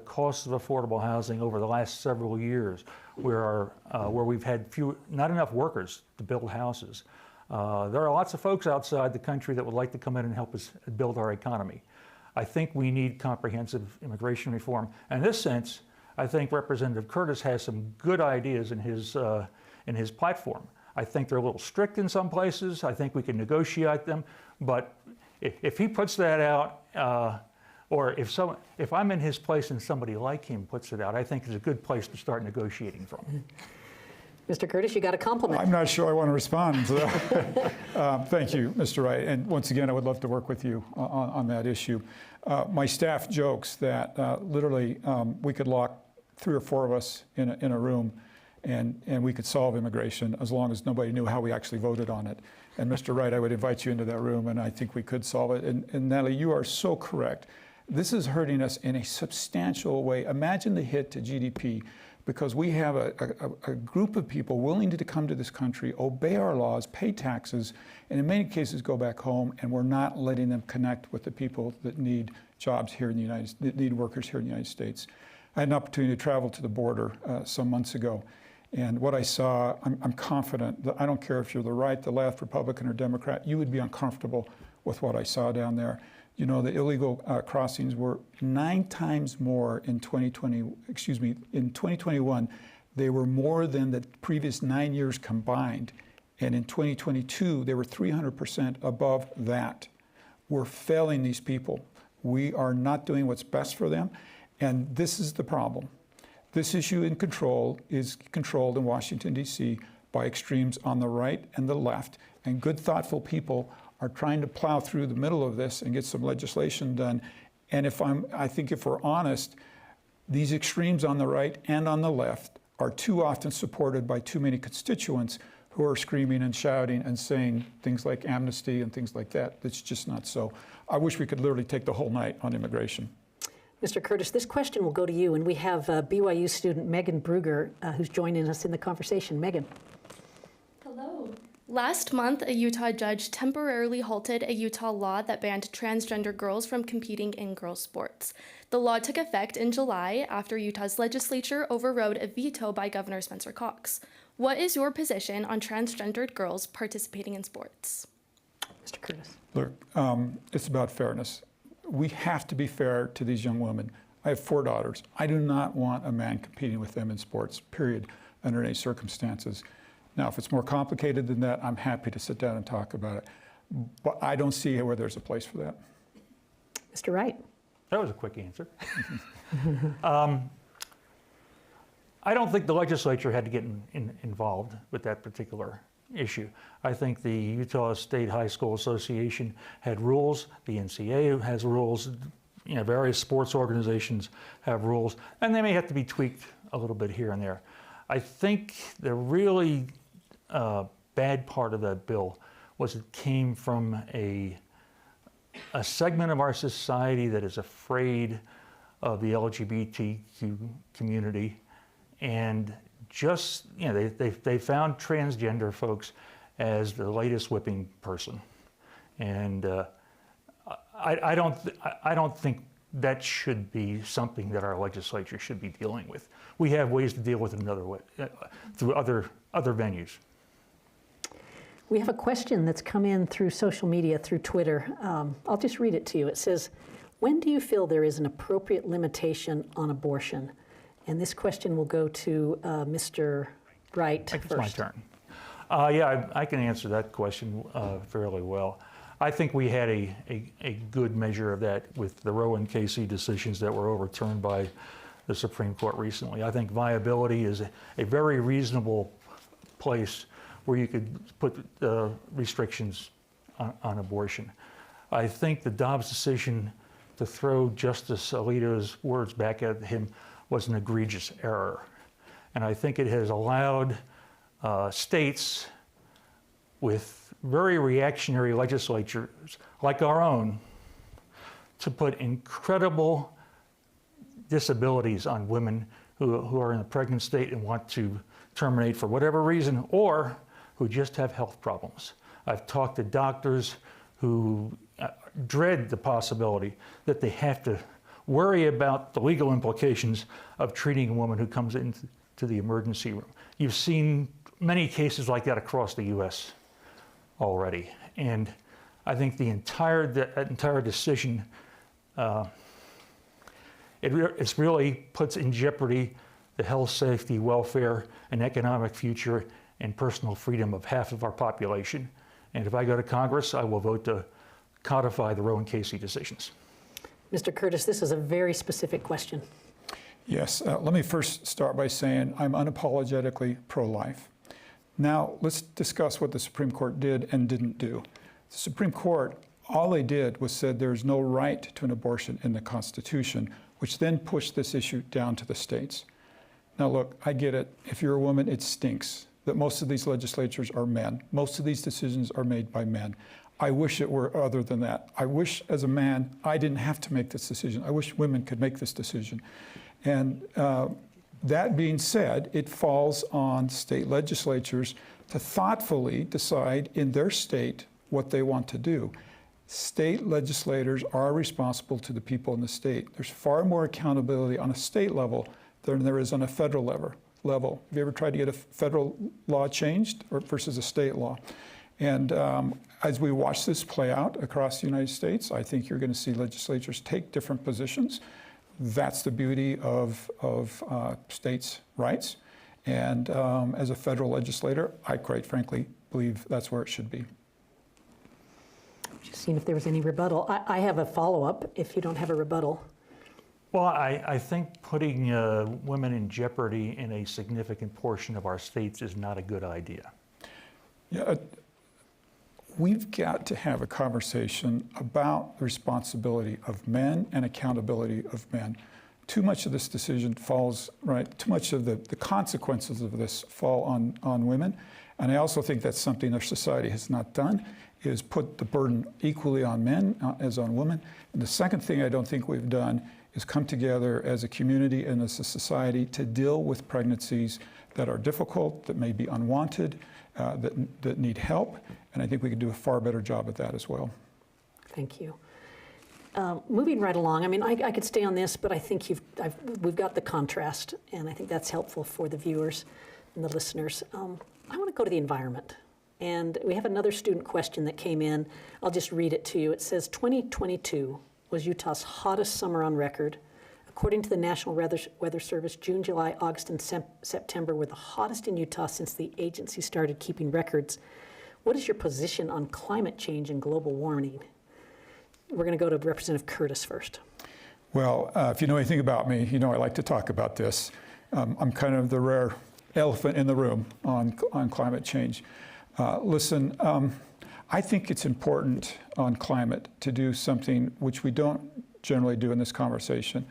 costs of affordable housing over the last several years, where we've had not enough workers to build houses. There are lots of folks outside the country that would like to come in and help us build our economy. I think we need comprehensive immigration reform. And in this sense, I think Representative Curtis has some good ideas in his platform. I think they're a little strict in some places. I think we can negotiate them. But if he puts that out, Or if I'm in his place and somebody like him puts it out, I think it's a good place to start negotiating from. Mr. Curtis, you got a compliment. I'm not sure I want to respond to that. Thank you, Mr. Wright. And once again, I would love to work with you on that issue. My staff jokes that literally we could lock 3 or 4 of us in a room and we could solve immigration as long as nobody knew how we actually voted on it. And Mr. Wright, I would invite you into that room, and I think we could solve it. And Natalie, you are so correct. This is hurting us in a substantial way. Imagine the hit to GDP, because we have a group of people willing to come to this country, obey our laws, pay taxes, and in many cases go back home, and we're not letting them connect with the people that need jobs here in the United States, that need workers here in the United States. I had an opportunity to travel to the border some months ago, and what I saw, I'm confident that I don't care if you're the right, the left, Republican, or Democrat, you would be uncomfortable with what I saw down there. You know, the illegal crossings were 9 times more in 2021. They were more than the previous 9 years combined. And in 2022, they were 300% above that. We're failing these people. We are not doing what's best for them. And this is the problem. This issue is controlled in Washington, D.C. by extremes on the right and the left. And good, thoughtful people are trying to plow through the middle of this and get some legislation done. And I think if we're honest, these extremes on the right and on the left are too often supported by too many constituents who are screaming and shouting and saying things like amnesty and things like that. That's just not so. I wish we could literally take the whole night on immigration. Mr. Curtis, this question will go to you, and we have BYU student Megan Bruger who's joining us in the conversation. Megan. Hello. Last month, a Utah judge temporarily halted a Utah law that banned transgender girls from competing in girls' sports. The law took effect in July after Utah's legislature overrode a veto by Governor Spencer Cox. What is your position on transgendered girls participating in sports? Mr. Curtis. Look, it's about fairness. We have to be fair to these young women. I have 4 daughters. I do not want a man competing with them in sports, period, under any circumstances. Now, if it's more complicated than that, I'm happy to sit down and talk about it. But I don't see where there's a place for that. Mr. Wright. That was a quick answer. I don't think the legislature had to get involved with that particular issue. I think the Utah State High School Association had rules, the NCAA has rules, you know, various sports organizations have rules, and they may have to be tweaked a little bit here and there. I think the really bad part of that bill was it came from a segment of our society that is afraid of the LGBTQ community, and just, you know, they found transgender folks as the latest whipping person, and I don't think that should be something that our legislature should be dealing with. We have ways to deal with it another way, through other venues. We have a question that's come in through social media, through Twitter. I'll just read it to you. It says, when do you feel there is an appropriate limitation on abortion? And this question will go to Mr. Wright first. It's my turn. Yeah, I can answer that question fairly well. I think we had a good measure of that with the Roe and Casey decisions that were overturned by the Supreme Court recently. I think viability is a very reasonable place where you could put restrictions on abortion. I think the Dobbs decision to throw Justice Alito's words back at him was an egregious error. And I think it has allowed states with very reactionary legislatures like our own to put incredible disabilities on women who are in a pregnant state and want to terminate for whatever reason, or who just have health problems. I've talked to doctors who dread the possibility that they have to worry about the legal implications of treating a woman who comes into the emergency room. You've seen many cases like that across the U.S. already. And I think the entire decision, it really puts in jeopardy the health, safety, welfare, and economic future and personal freedom of half of our population. And if I go to Congress, I will vote to codify the Roe and Casey decisions. Mr. Curtis, this is a very specific question. Yes, let me first start by saying I'm unapologetically pro-life. Now, let's discuss what the Supreme Court did and didn't do. The Supreme Court, all they did was said there's no right to an abortion in the Constitution, which then pushed this issue down to the states. Now look, I get it. If you're a woman, it stinks that most of these legislatures are men. Most of these decisions are made by men. I wish it were other than that. I wish, as a man, I didn't have to make this decision. I wish women could make this decision. And that being said, it falls on state legislatures to thoughtfully decide in their state what they want to do. State legislators are responsible to the people in the state. There's far more accountability on a state level than there is on a federal level. Have you ever tried to get a federal law changed versus a state law? And as we watch this play out across the United States, I think you're going to see legislatures take different positions. That's the beauty of states' rights. And as a federal legislator, I quite frankly believe that's where it should be. Just seeing if there was any rebuttal. I have a follow-up if you don't have a rebuttal. Well, I think putting women in jeopardy in a significant portion of our states is not a good idea. Yeah, we've got to have a conversation about the responsibility of men and accountability of men. Too much of this decision falls, right, too much of the consequences of this fall on women. And I also think that's something our society has not done, is put the burden equally on men as on women. And the second thing I don't think we've done is come together as a community and as a society to deal with pregnancies that are difficult, that may be unwanted, that need help. And I think we could do a far better job at that as well. Thank you. Moving right along, I mean, I could stay on this, but I think we've got the contrast, and I think that's helpful for the viewers and the listeners. I want to go to the environment. And we have another student question that came in. I'll just read it to you. It says, 2022 was Utah's hottest summer on record. According to the National Weather Service, June, July, August, and September were the hottest in Utah since the agency started keeping records. What is your position on climate change and global warming? We're going to go to Representative Curtis first. Well, if you know anything about me, you know I like to talk about this. I'm kind of the rare elephant in the room on climate change. Listen, I think it's important on climate to do something which we don't generally do in this conversation.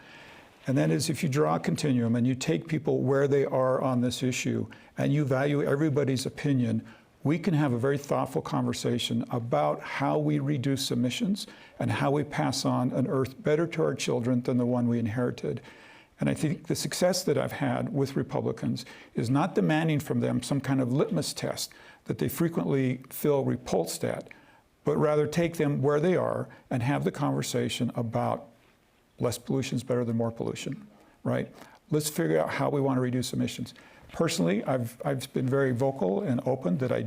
And that is, if you draw a continuum and you take people where they are on this issue and you value everybody's opinion, we can have a very thoughtful conversation about how we reduce emissions and how we pass on an earth better to our children than the one we inherited. And I think the success that I've had with Republicans is not demanding from them some kind of litmus test that they frequently feel repulsed at, but rather take them where they are and have the conversation about less pollution is better than more pollution, right? Let's figure out how we want to reduce emissions. Personally, I've been very vocal and open that I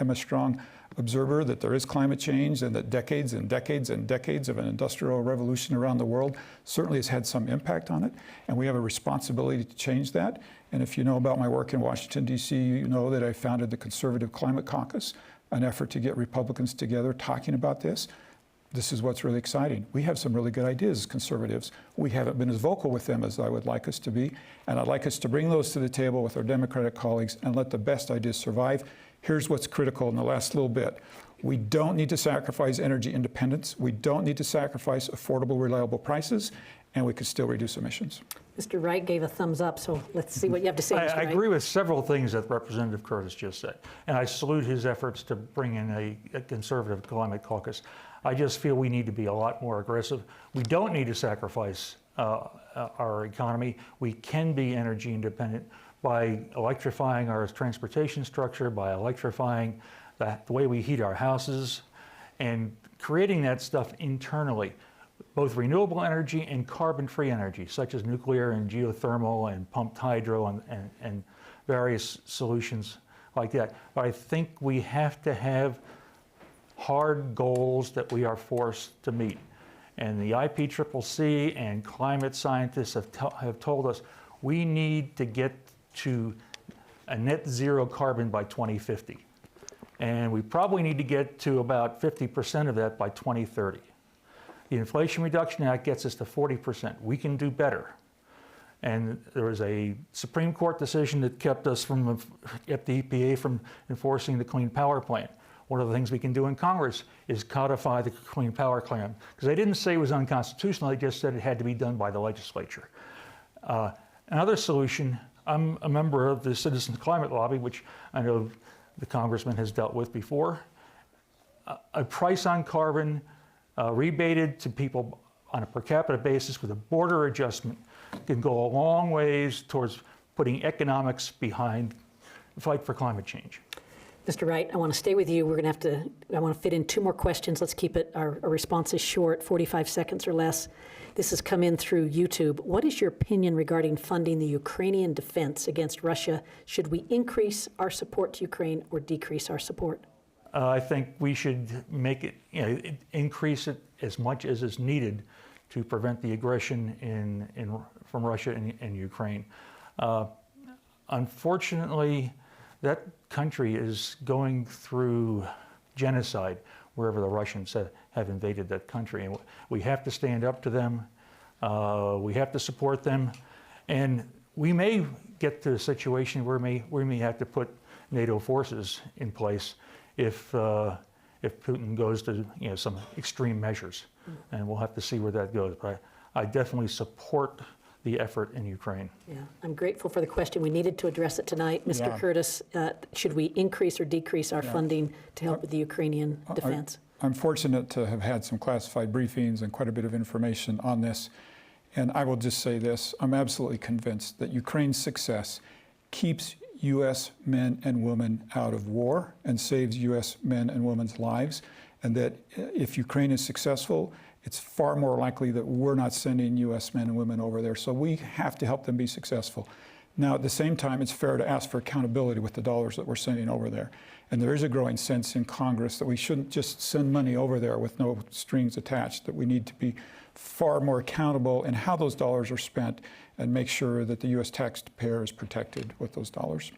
am a strong observer that there is climate change and that decades and decades and decades of an industrial revolution around the world certainly has had some impact on it, and we have a responsibility to change that. And if you know about my work in Washington, D.C., you know that I founded the Conservative Climate Caucus, an effort to get Republicans together talking about this. This is what's really exciting. We have some really good ideas as conservatives. We haven't been as vocal with them as I would like us to be, and I'd like us to bring those to the table with our Democratic colleagues and let the best ideas survive. Here's what's critical in the last little bit. We don't need to sacrifice energy independence. We don't need to sacrifice affordable, reliable prices, and we could still reduce emissions. Mr. Wright gave a thumbs up, so let's see what you have to say, Mr. I Wright. agree with several things that Representative Curtis just said, and I salute his efforts to bring in a conservative climate caucus. I just feel we need to be a lot more aggressive. We don't need to sacrifice our economy. We can be energy independent by electrifying our transportation structure, by electrifying the way we heat our houses, and creating that stuff internally, both renewable energy and carbon-free energy, such as nuclear and geothermal and pumped hydro and various solutions like that. But I think we have to have hard goals that we are forced to meet. And the IPCCC and climate scientists have told us we need to get to a net zero carbon by 2050. And we probably need to get to about 50% of that by 2030. The Inflation Reduction Act gets us to 40%. We can do better. And there was a Supreme Court decision that kept the EPA from enforcing the Clean Power Plan. One of the things we can do in Congress is codify the Clean Power Plan, because they didn't say it was unconstitutional, they just said it had to be done by the legislature. Another solution, I'm a member of the Citizens Climate Lobby, which I know the congressman has dealt with before. A price on carbon rebated to people on a per capita basis with a border adjustment can go a long ways towards putting economics behind the fight for climate change. Mr. Wright, I want to stay with you. I want to fit in 2 more questions. Let's keep it, our responses short, 45 seconds or less. This has come in through YouTube. What is your opinion regarding funding the Ukrainian defense against Russia? Should we increase our support to Ukraine or decrease our support? I think we should make it, increase it as much as is needed to prevent the aggression from Russia and Ukraine. Unfortunately, that country is going through genocide wherever the Russians have invaded that country. And we have to stand up to them. We have to support them. And we may get to a situation where we may have to put NATO forces in place if Putin goes to some extreme measures. And we'll have to see where that goes. But I definitely support the effort in Ukraine. Yeah, I'm grateful for the question. We needed to address it tonight. Mr. Curtis, should we increase or decrease our funding to help with the Ukrainian defense? I'm fortunate to have had some classified briefings and quite a bit of information on this. And I will just say this, I'm absolutely convinced that Ukraine's success keeps U.S. men and women out of war and saves U.S. men and women's lives. And that if Ukraine is successful, it's far more likely that we're not sending U.S. men and women over there. So we have to help them be successful. Now, at the same time, it's fair to ask for accountability with the dollars that we're sending over there. And there is a growing sense in Congress that we shouldn't just send money over there with no strings attached, that we need to be far more accountable in how those dollars are spent and make sure that the U.S. taxpayer is protected with those dollars.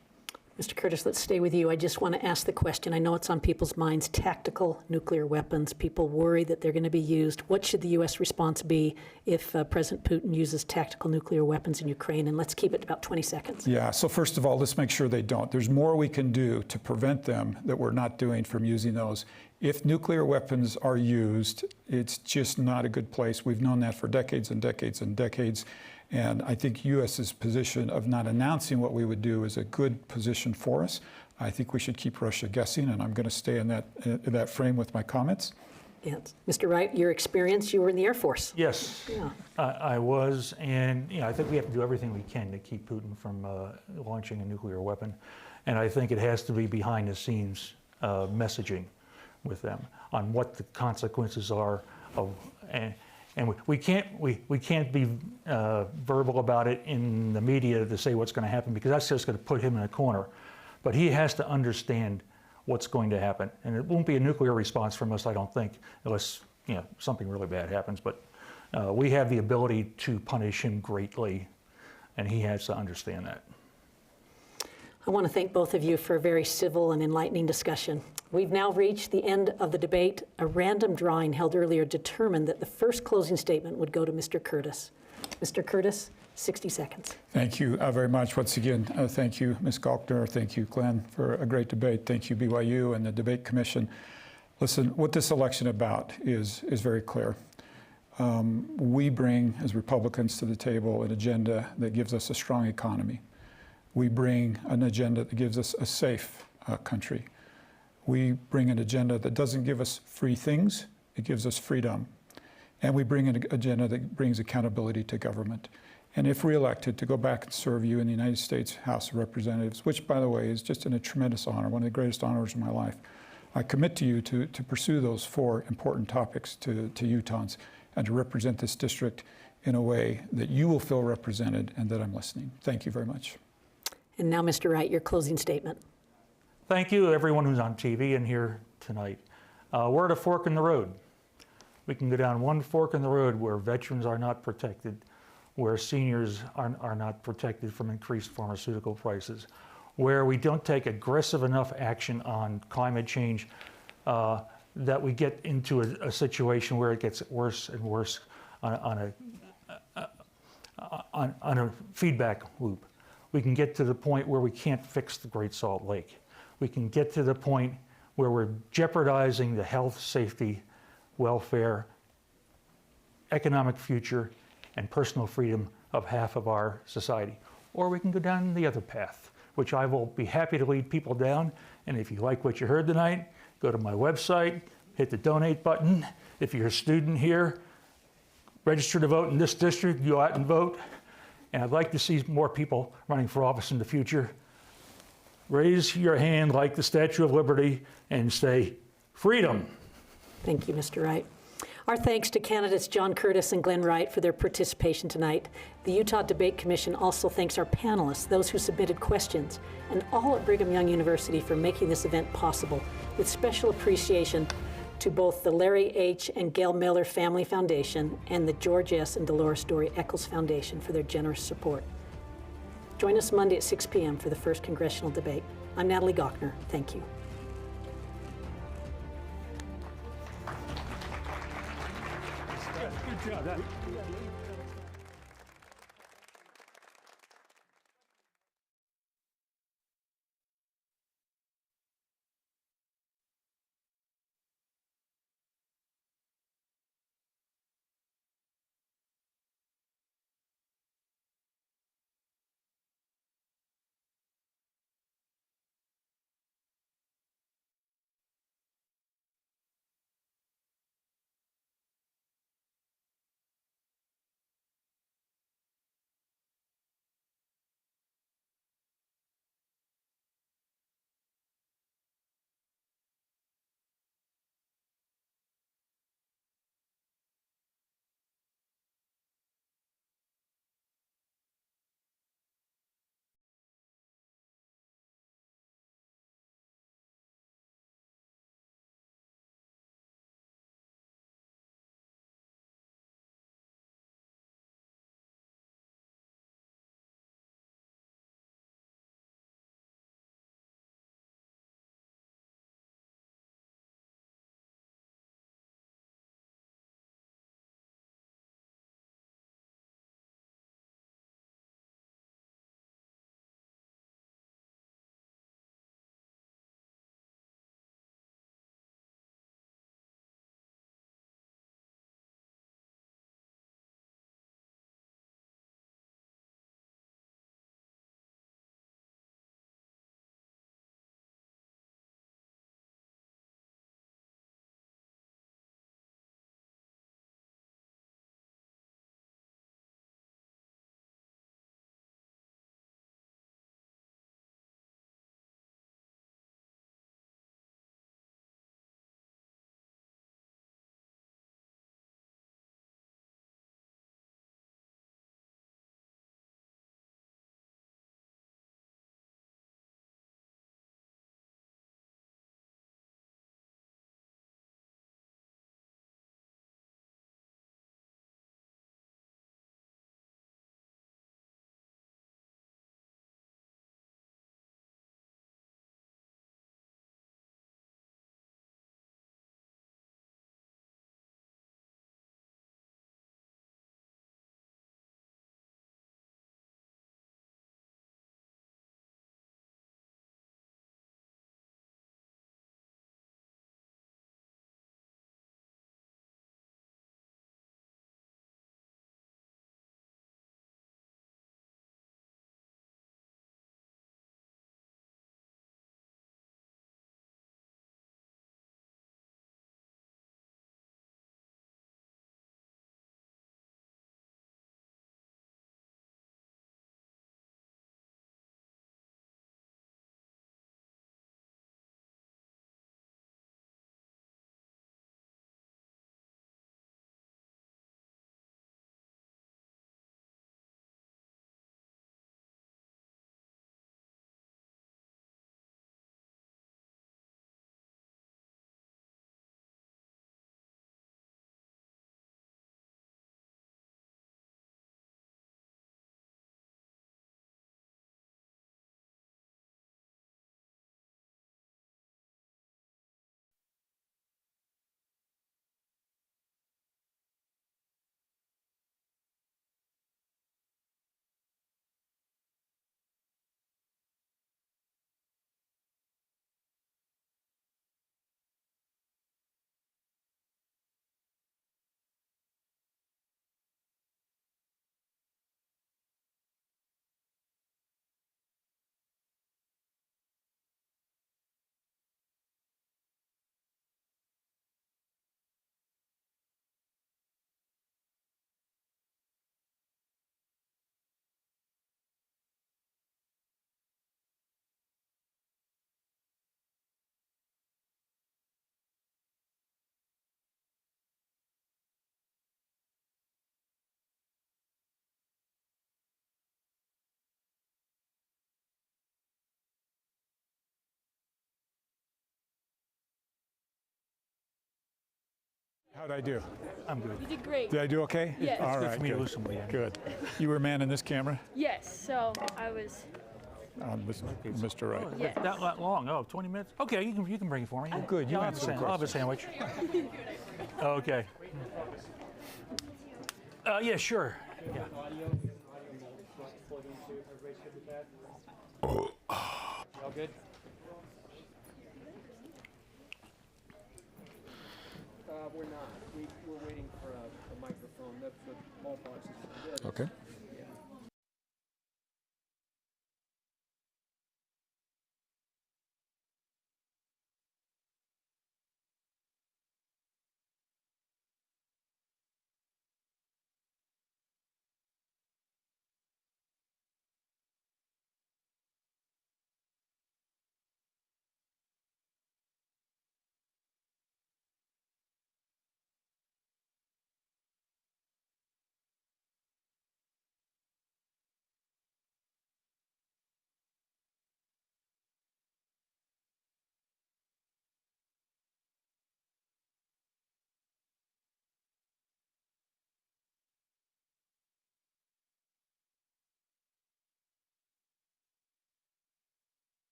Mr. Curtis, let's stay with you. I just want to ask the question. I know it's on people's minds, tactical nuclear weapons. People worry that they're going to be used. What should the U.S. response be if President Putin uses tactical nuclear weapons in Ukraine? And let's keep it about 20 seconds. Yeah, so first of all, let's make sure they don't. There's more we can do to prevent them that we're not doing from using those. If nuclear weapons are used, it's just not a good place. We've known that for decades and decades and decades. And I think U.S.'s position of not announcing what we would do is a good position for us. I think we should keep Russia guessing, and I'm going to stay in that frame with my comments. Yes. Mr. Wright, your experience, you were in the Air Force. Yes, yeah. I was, and I think we have to do everything we can to keep Putin from launching a nuclear weapon. And I think it has to be behind the scenes messaging with them on what the consequences are of. And we can't be verbal about it in the media to say what's going to happen, because that's just going to put him in a corner. But he has to understand what's going to happen. And it won't be a nuclear response from us, I don't think, unless something really bad happens. But we have the ability to punish him greatly, and he has to understand that. I want to thank both of you for a very civil and enlightening discussion. We've now reached the end of the debate. A random drawing held earlier determined that the first closing statement would go to Mr. Curtis. Mr. Curtis, 60 seconds. Thank you very much. Once again, thank you, Ms. Gochnour. Thank you, Glenn, for a great debate. Thank you, BYU and the Debate Commission. Listen, what this election about is very clear. We bring, as Republicans, to the table an agenda that gives us a strong economy. We bring an agenda that gives us a safe country. We bring an agenda that doesn't give us free things, it gives us freedom. And we bring an agenda that brings accountability to government. And if reelected, to go back and serve you in the United States House of Representatives, which, by the way, is just a tremendous honor, one of the greatest honors of my life. I commit to you to pursue those 4 important topics to Utahns and to represent this district in a way that you will feel represented and that I'm listening. Thank you very much. And now, Mr. Wright, your closing statement. Thank you, everyone who's on TV and here tonight. We're at a fork in the road. We can go down one fork in the road where veterans are not protected, where seniors are not protected from increased pharmaceutical prices, where we don't take aggressive enough action on climate change. that we get into a situation where it gets worse and worse on a feedback loop. We can get to the point where we can't fix the Great Salt Lake. We can get to the point where we're jeopardizing the health, safety, welfare, economic future, and personal freedom of half of our society. Or we can go down the other path, which I will be happy to lead people down. And if you like what you heard tonight, go to my website, hit the donate button. If you're a student here, register to vote in this district, go out and vote. And I'd like to see more people running for office in the future. Raise your hand like the Statue of Liberty and say, freedom. Thank you, Mr. Wright. Our thanks to candidates John Curtis and Glenn Wright for their participation tonight. The Utah Debate Commission also thanks our panelists, those who submitted questions, and all at Brigham Young University for making this event possible, with special appreciation to both the Larry H. and Gail Miller Family Foundation and the George S. and Dolores Dory Eccles Foundation for their generous support. Join us Monday at 6 p.m. for the first congressional debate. I'm Natalie Gochnour. Thank you. Good job. How'd I do? I'm good. You did great. Did I do okay? Yes. All Good right, for me to good. lose somebody. Good. You were manning this camera? Yes, so I was. Mr. Wright. Yes. That long? Oh, 20 minutes? Okay, you can bring it for me. Oh, good. You Yeah, answered the I'll have a sandwich. Okay. Yeah, sure. Yeah. All good? We're not. We're waiting for a microphone. The whole process is good. Okay.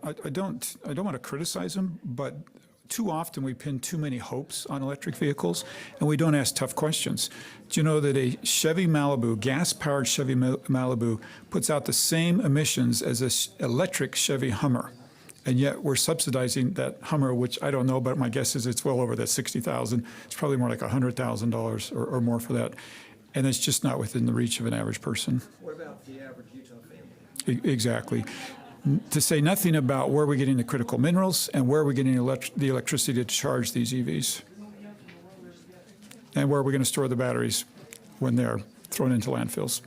I don't want to criticize him, but too often we pin too many hopes on electric vehicles, and we don't ask tough questions. Do you know that a Chevy Malibu, gas-powered Chevy Malibu, puts out the same emissions as an electric Chevy Hummer? And yet we're subsidizing that Hummer, which I don't know, but my guess is it's well over that $60,000. It's probably more like $100,000 or more for that. And it's just not within the reach of an average person. What about the average Utah family? Exactly. To say nothing about where we're getting the critical minerals and where we're getting the electricity to charge these EVs. And where we're going to store the batteries when they're thrown into landfills.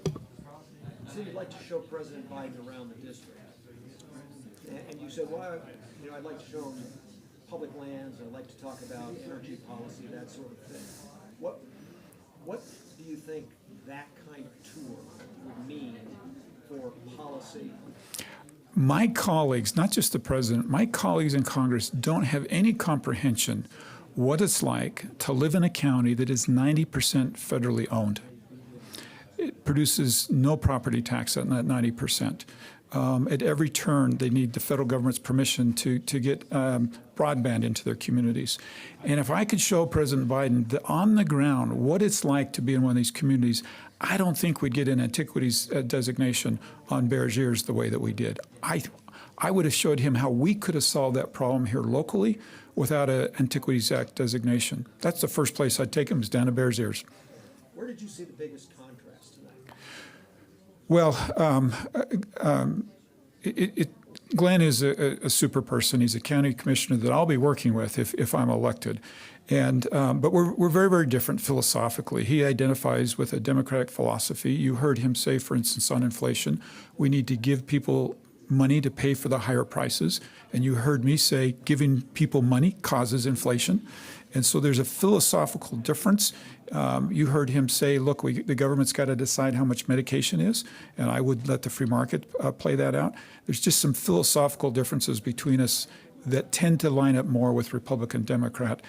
So you'd like to show President Biden around the district. And you said, well, I'd like to show him public lands, I'd like to talk about energy policy, that sort of thing. What do you think that kind of tour would mean for policy? My colleagues, not just the president, my colleagues in Congress don't have any comprehension what it's like to live in a county that is 90% federally owned. It produces no property tax on that 90%. At every turn, they need the federal government's permission to get broadband into their communities. And if I could show President Biden on the ground what it's like to be in one of these communities, I don't think we'd get an antiquities designation on Bears Ears the way that we did. I would have showed him how we could have solved that problem here locally without an Antiquities Act designation. That's the first place I'd take him, is down to Bears Ears. Where did you see the biggest contrast tonight? Well, Glenn is a super person. He's a county commissioner that I'll be working with if I'm elected. But we're very, very different philosophically. He identifies with a democratic philosophy. You heard him say, for instance, on inflation, we need to give people money to pay for the higher prices. And you heard me say, giving people money causes inflation. And so there's a philosophical difference. You heard him say, look, the government's got to decide how much medication is, and I would let the free market play that out. There's just some philosophical differences between us that tend to line up more with Republican, Democrat.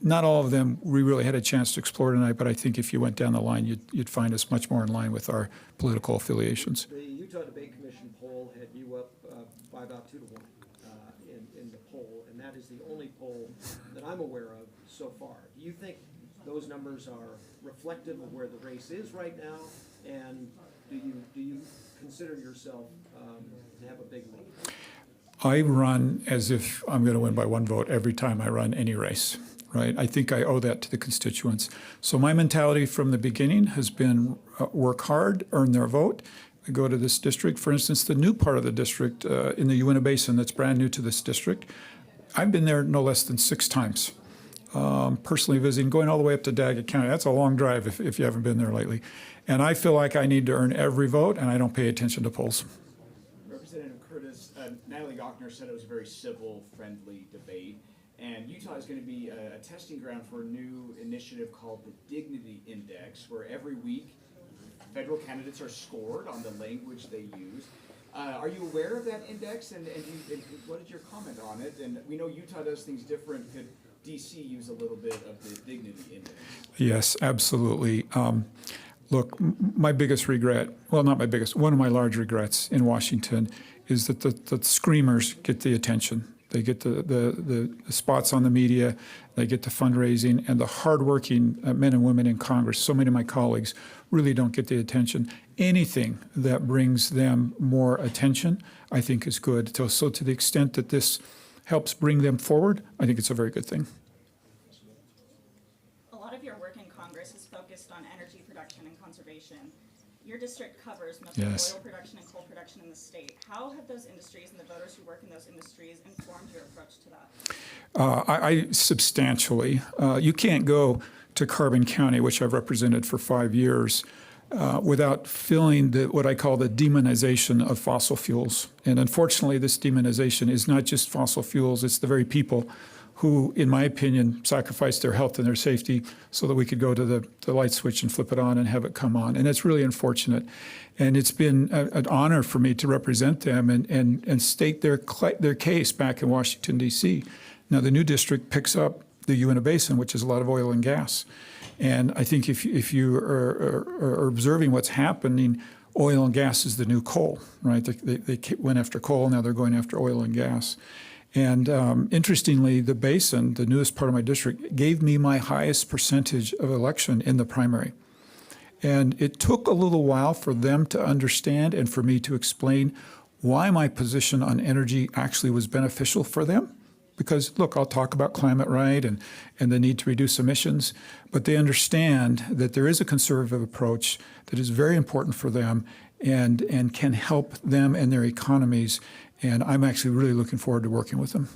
Not all of them we really had a chance to explore tonight, but I think if you went down the line, you'd find us much more in line with our political affiliations. The Utah Debate Commission poll had you up by about 2 to 1 in the poll, and that is the only poll that I'm aware of so far. Do you think those numbers are reflective of where the race is right now, and do you consider yourself to have a big lead? I run as if I'm going to win by 1 vote every time I run any race. right? I think I owe that to the constituents. So my mentality from the beginning has been work hard, earn their vote. I go to this district, for instance, the new part of the district in the Uinta Basin that's brand new to this district. I've been there no less than 6 times, personally visiting, going all the way up to Daggett County. That's a long drive if you haven't been there lately. And I feel like I need to earn every vote, and I don't pay attention to polls. Representative Curtis, Natalie Gochnour said it was a very civil, friendly debate. And Utah is going to be a testing ground for a new initiative called the Dignity Index, where every week federal candidates are scored on the language they use. Are you aware of that index, and what is your comment on it? And we know Utah does things different. Could DC use a little bit of the Dignity Index? Yes, absolutely. Look, my biggest regret, well, not my biggest, one of my large regrets in Washington is that the screamers get the attention. They get the spots on the media, they get the fundraising, and the hardworking men and women in Congress, so many of my colleagues, really don't get the attention. Anything that brings them more attention, I think is good. So to the extent that this helps bring them forward, I think it's a very good thing. A lot of your work in Congress is focused on energy production and conservation. Your district covers most of oil production and coal production in the state. How have those industries and the voters who work in those industries informed your approach to that? I substantially. You can't go to Carbon County, which I've represented for 5 years, without feeling what I call the demonization of fossil fuels. And unfortunately, this demonization is not just fossil fuels, it's the very people who, in my opinion, sacrificed their health and their safety so that we could go to the light switch and flip it on and have it come on. And it's really unfortunate. And it's been an honor for me to represent them and state their case back in Washington, D.C. Now, the new district picks up the Uinta Basin, which is a lot of oil and gas. And I think if you are observing what's happening, oil and gas is the new coal, right? They went after coal, now they're going after oil and gas. And interestingly, the basin, the newest part of my district, gave me my highest percentage of election in the primary. And it took a little while for them to understand and for me to explain why my position on energy actually was beneficial for them. Because, look, I'll talk about climate right and the need to reduce emissions, but they understand that there is a conservative approach that is very important for them and can help them and their economies. And I'm actually really looking forward to working with them.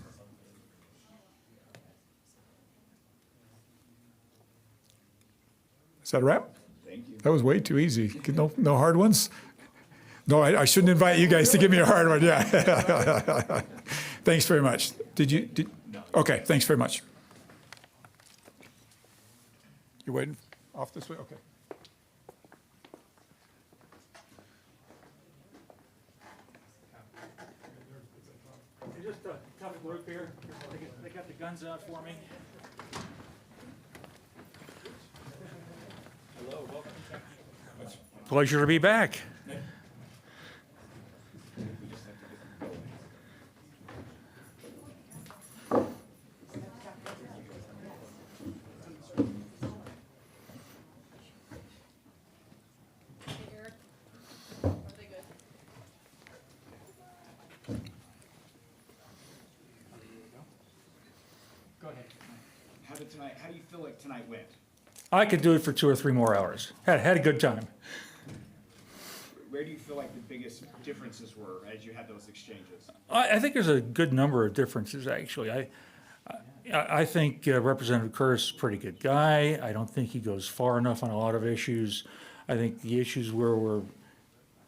Is that a wrap? Thank you. That was way too easy. No hard ones? No, I shouldn't invite you guys to give me a hard one. Yeah. Thanks very much. No. Okay, thanks very much. You waiting off this way? Okay. Just a tough group here. They got the guns out for me. Hello, welcome. Pleasure to be back. How do you feel like tonight went? I could do it for 2 or 3 more hours. Had a good time. Where do you feel like the biggest differences were as you had those exchanges? I think there's a good number of differences, actually. I think Representative Curtis is a pretty good guy. I don't think he goes far enough on a lot of issues. I think the issues where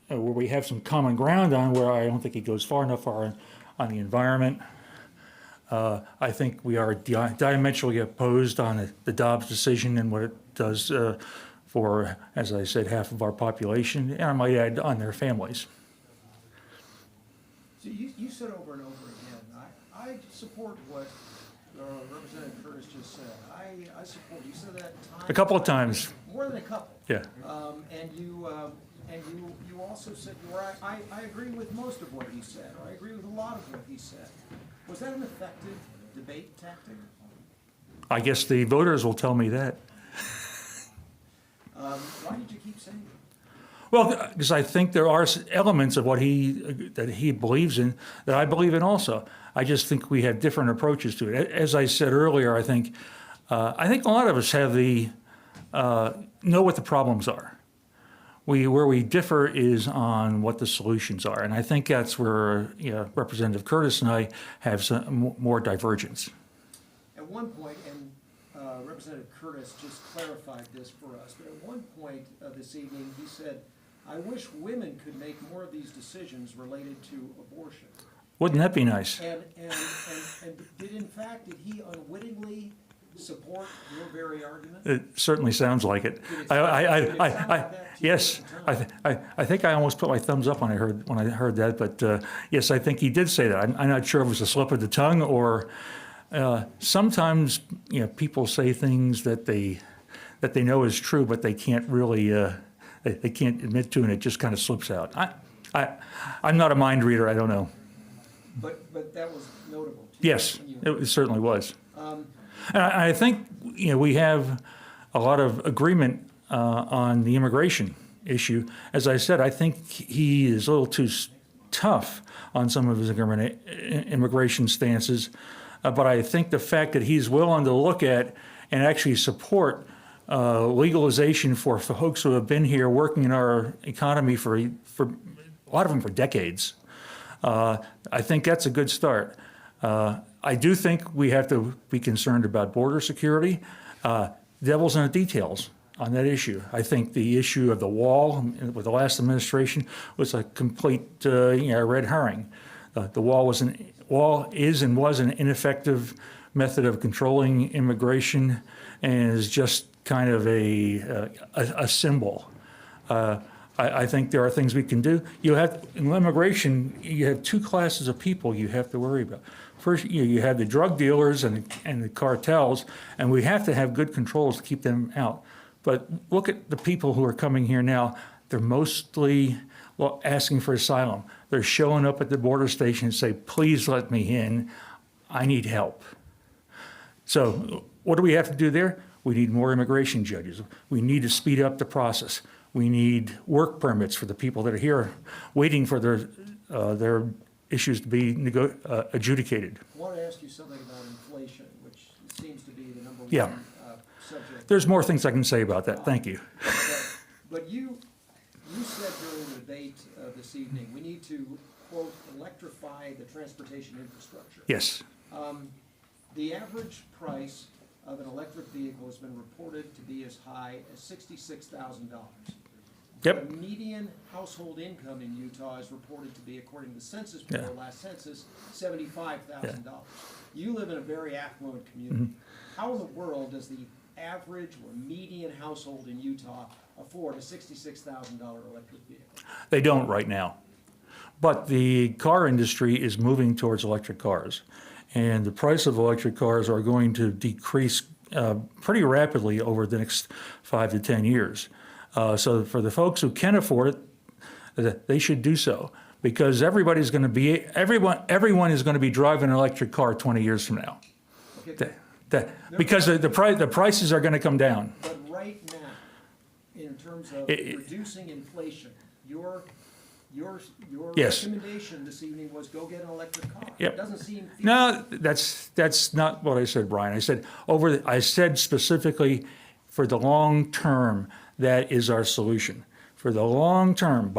we have some common ground on, where I don't think he goes far enough on the environment. I think we are diametrically opposed on the Dobbs decision and what it does for, as I said, half of our population, and I might add on their families. So you said over and over again, I support what Representative Curtis just said. I support, you said that time. A couple of times. More than a couple. Yeah. And you also said, I agree with most of what he said, or I agree with a lot of what he said. Was that an effective debate tactic? I guess the voters will tell me that. Why did you keep saying that? Well, because I think there are elements of what that he believes in that I believe in also. I just think we have different approaches to it. As I said earlier, I think I think a lot of us have know what the problems are. Where we differ is on what the solutions are, and I think that's where Representative Curtis and I have some more divergence. At one point, and Representative Curtis just clarified this for us, but at one point this evening he said, "I wish women could make more of these decisions related to abortion." Wouldn't that be nice? And did he unwittingly support your very argument? It certainly sounds like it. Yes, I think I almost put my thumbs up when I heard that, but yes, I think he did say that. I'm not sure if it was a slip of the tongue or sometimes people say things that they know is true, but they can't really they can't admit to, and it just kind of slips out. I'm not a mind reader. I don't know. But that was notable. Yes, it certainly was. And I think we have a lot of agreement on the immigration issue. As I said, I think he is a little too tough on some of his immigration stances. But I think the fact that he's willing to look at and actually support legalization for folks who have been here working in our economy for a lot of them for decades, I think that's a good start. I do think we have to be concerned about border security. Devil's in the details on that issue. I think the issue of the wall with the last administration was a complete red herring. The wall is and was an ineffective method of controlling immigration and is just kind of a symbol. I think there are things we can do. In immigration, you have two classes of people you have to worry about. First, you have the drug dealers and the cartels, and we have to have good controls to keep them out. But look at the people who are coming here now. They're mostly asking for asylum. They're showing up at the border station and say, "Please let me in. I need help." So what do we have to do there? We need more immigration judges. We need to speed up the process. We need work permits for the people that are here waiting for their issues to be adjudicated. I want to ask you something about inflation, which seems to be the number one subject. There's more things I can say about that. Thank you. But you said during the debate this evening, we need to, quote, electrify the transportation infrastructure. Yes. The average price of an electric vehicle has been reported to be as high as $66,000. Yep. The median household income in Utah is reported to be, according to the Census Bureau last census, $75,000. You live in a very affluent community. Mm-hmm. How in the world does the average or median household in Utah afford a $66,000 electric vehicle? They don't right now. But the car industry is moving towards electric cars. And the price of electric cars are going to decrease pretty rapidly over the next 5 to 10 years. So for the folks who can afford it, they should do so, because everyone is going to be driving an electric car 20 years from now. Okay. Because the prices are going to come down. But right now, in terms of reducing inflation, your recommendation this evening was go get an electric car. Yep. It doesn't seem. No, that's not what I said, Brian. I said specifically for the long term, that is our solution. For the long term,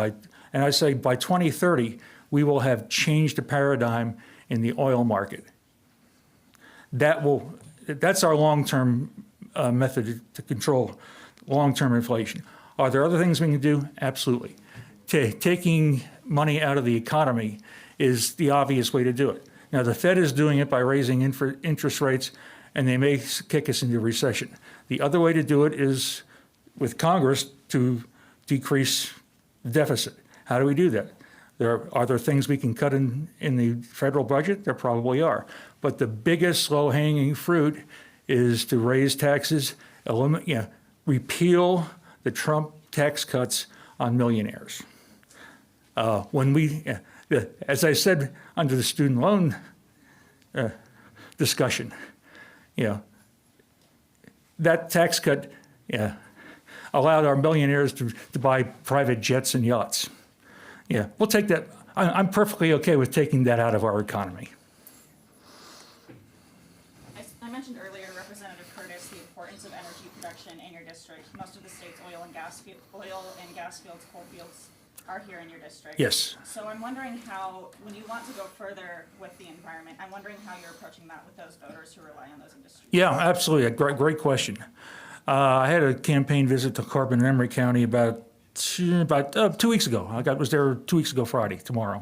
and I say by 2030, we will have changed the paradigm in the oil market. That's our long-term method to control long-term inflation. Are there other things we can do? Absolutely. Taking money out of the economy is the obvious way to do it. Now, the Fed is doing it by raising interest rates, and they may kick us into recession. The other way to do it is with Congress to decrease the deficit. How do we do that? Are there things we can cut in the federal budget? There probably are. But the biggest low-hanging fruit is to raise taxes, repeal the Trump tax cuts on millionaires. As I said under the student loan discussion, that tax cut allowed our millionaires to buy private jets and yachts. We'll take that. I'm perfectly okay with taking that out of our economy. I mentioned earlier, Representative Curtis, district. Most of the state's oil and gas fields, coal fields are here in your district. Yes. So I'm wondering how, when you want to go further with the environment, I'm wondering how you're approaching that with those voters who rely on those industries. Yeah, absolutely. A great question. I had a campaign visit to Carbon and Emery County about 2 weeks ago. I was there 2 weeks ago Friday, tomorrow.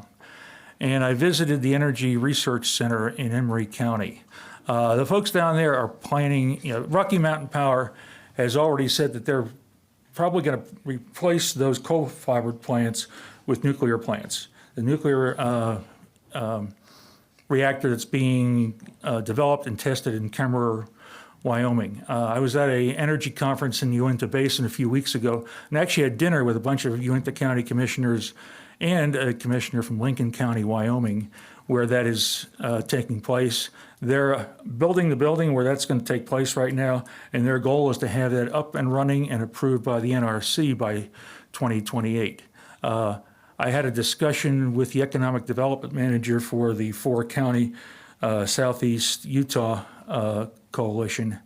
And I visited the Energy Research Center in Emery County. The folks down there are planning, Rocky Mountain Power has already said that they're probably going to replace those coal-fired plants with nuclear plants. The nuclear reactor that's being developed and tested in Kemmerer, Wyoming. I was at an energy conference in the Uinta Basin a few weeks ago and actually had dinner with a bunch of Uinta County commissioners and a commissioner from Lincoln County, Wyoming, where that is taking place. They're building the building where that's going to take place right now, and their goal is to have that up and running and approved by the NRC by 2028. I had a discussion with the economic development manager for the 4-county Southeast Utah coalition,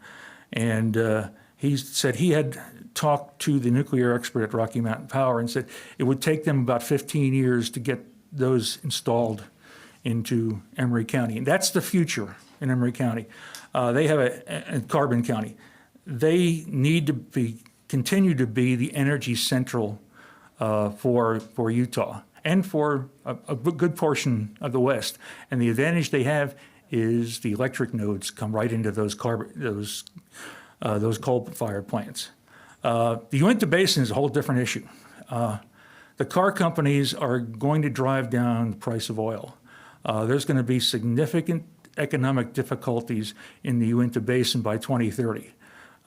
and he said he had talked to the nuclear expert at Rocky Mountain Power and said it would take them about 15 years to get those installed into Emery County. And that's the future in Emery County. They have a Carbon County. They need to continue to be the energy central for Utah and for a good portion of the West. And the advantage they have is the electric nodes come right into those coal-fired plants. The Uinta Basin is a whole different issue. The car companies are going to drive down the price of oil. There's going to be significant economic difficulties in the Uinta Basin by 2030.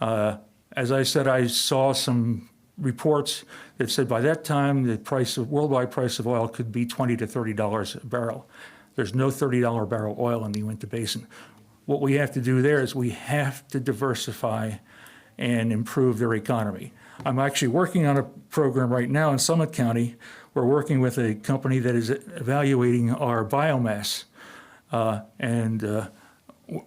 As I said, I saw some reports that said by that time the worldwide price of oil could be $20 to $30 a barrel. There's no $30 a barrel oil in the Uinta Basin. What we have to do there is we have to diversify and improve their economy. I'm actually working on a program right now in Summit County. We're working with a company that is evaluating our biomass.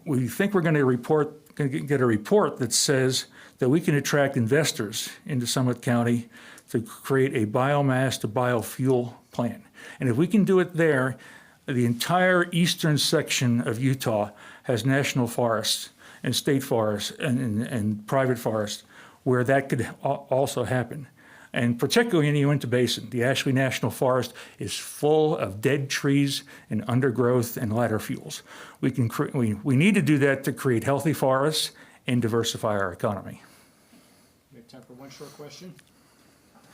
We think we're going to get a report that says that we can attract investors into Summit County to create a biomass to biofuel plant. And if we can do it there, the entire eastern section of Utah has national forests and state forests and private forests where that could also happen. And particularly in the Uinta Basin, the Ashley National Forest is full of dead trees and undergrowth and ladder fuels. We need to do that to create healthy forests and diversify our economy. We have time for one short question.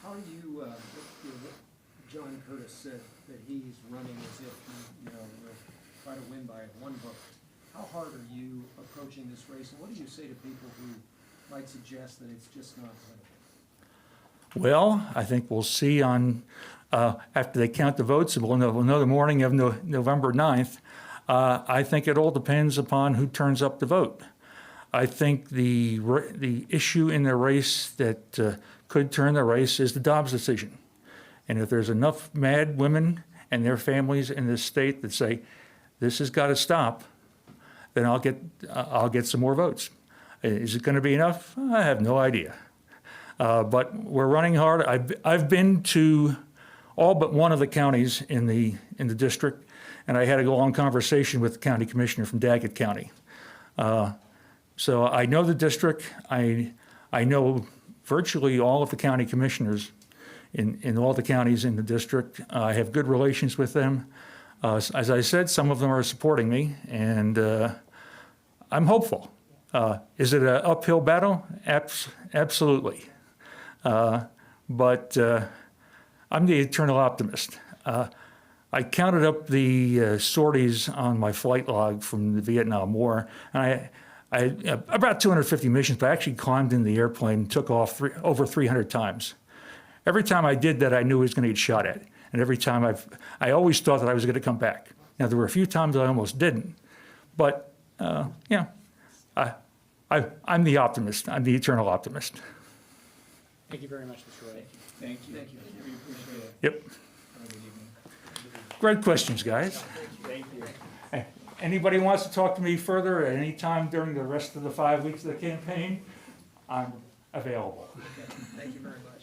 How are you, John Curtis said that he's running as if he, will try to win by one vote. How hard are you approaching this race, and what do you say to people who might suggest that it's just not winnable? Well, I think we'll see after they count the votes, and we'll know the morning of November 9th. I think it all depends upon who turns up to vote. I think the issue in the race that could turn the race is the Dobbs decision. And if there's enough mad women and their families in this state that say, this has got to stop, then I'll get some more votes. Is it going to be enough? I have no idea. But we're running hard. I've been to all but one of the counties in the district, and I had a long conversation with the county commissioner from Daggett County. So I know the district. I know virtually all of the county commissioners in all the counties in the district. I have good relations with them. As I said, some of them are supporting me, and I'm hopeful. Is it an uphill battle? Absolutely. But I'm the eternal optimist. I counted up the sorties on my flight log from the Vietnam War, and I about 250 missions, but I actually climbed in the airplane and took off over 300 times. Every time I did that, I knew I was going to get shot at. And every time I always thought that I was going to come back. Now, there were a few times I almost didn't. But, I'm the optimist. I'm the eternal optimist. Thank you very much, Mr. Wright. Thank you. Thank you. We appreciate it. Yep. Great questions, guys. Thank you. Hey, anybody wants to talk to me further at any time during the rest of the 5 weeks of the campaign, I'm available. Okay, thank you very much.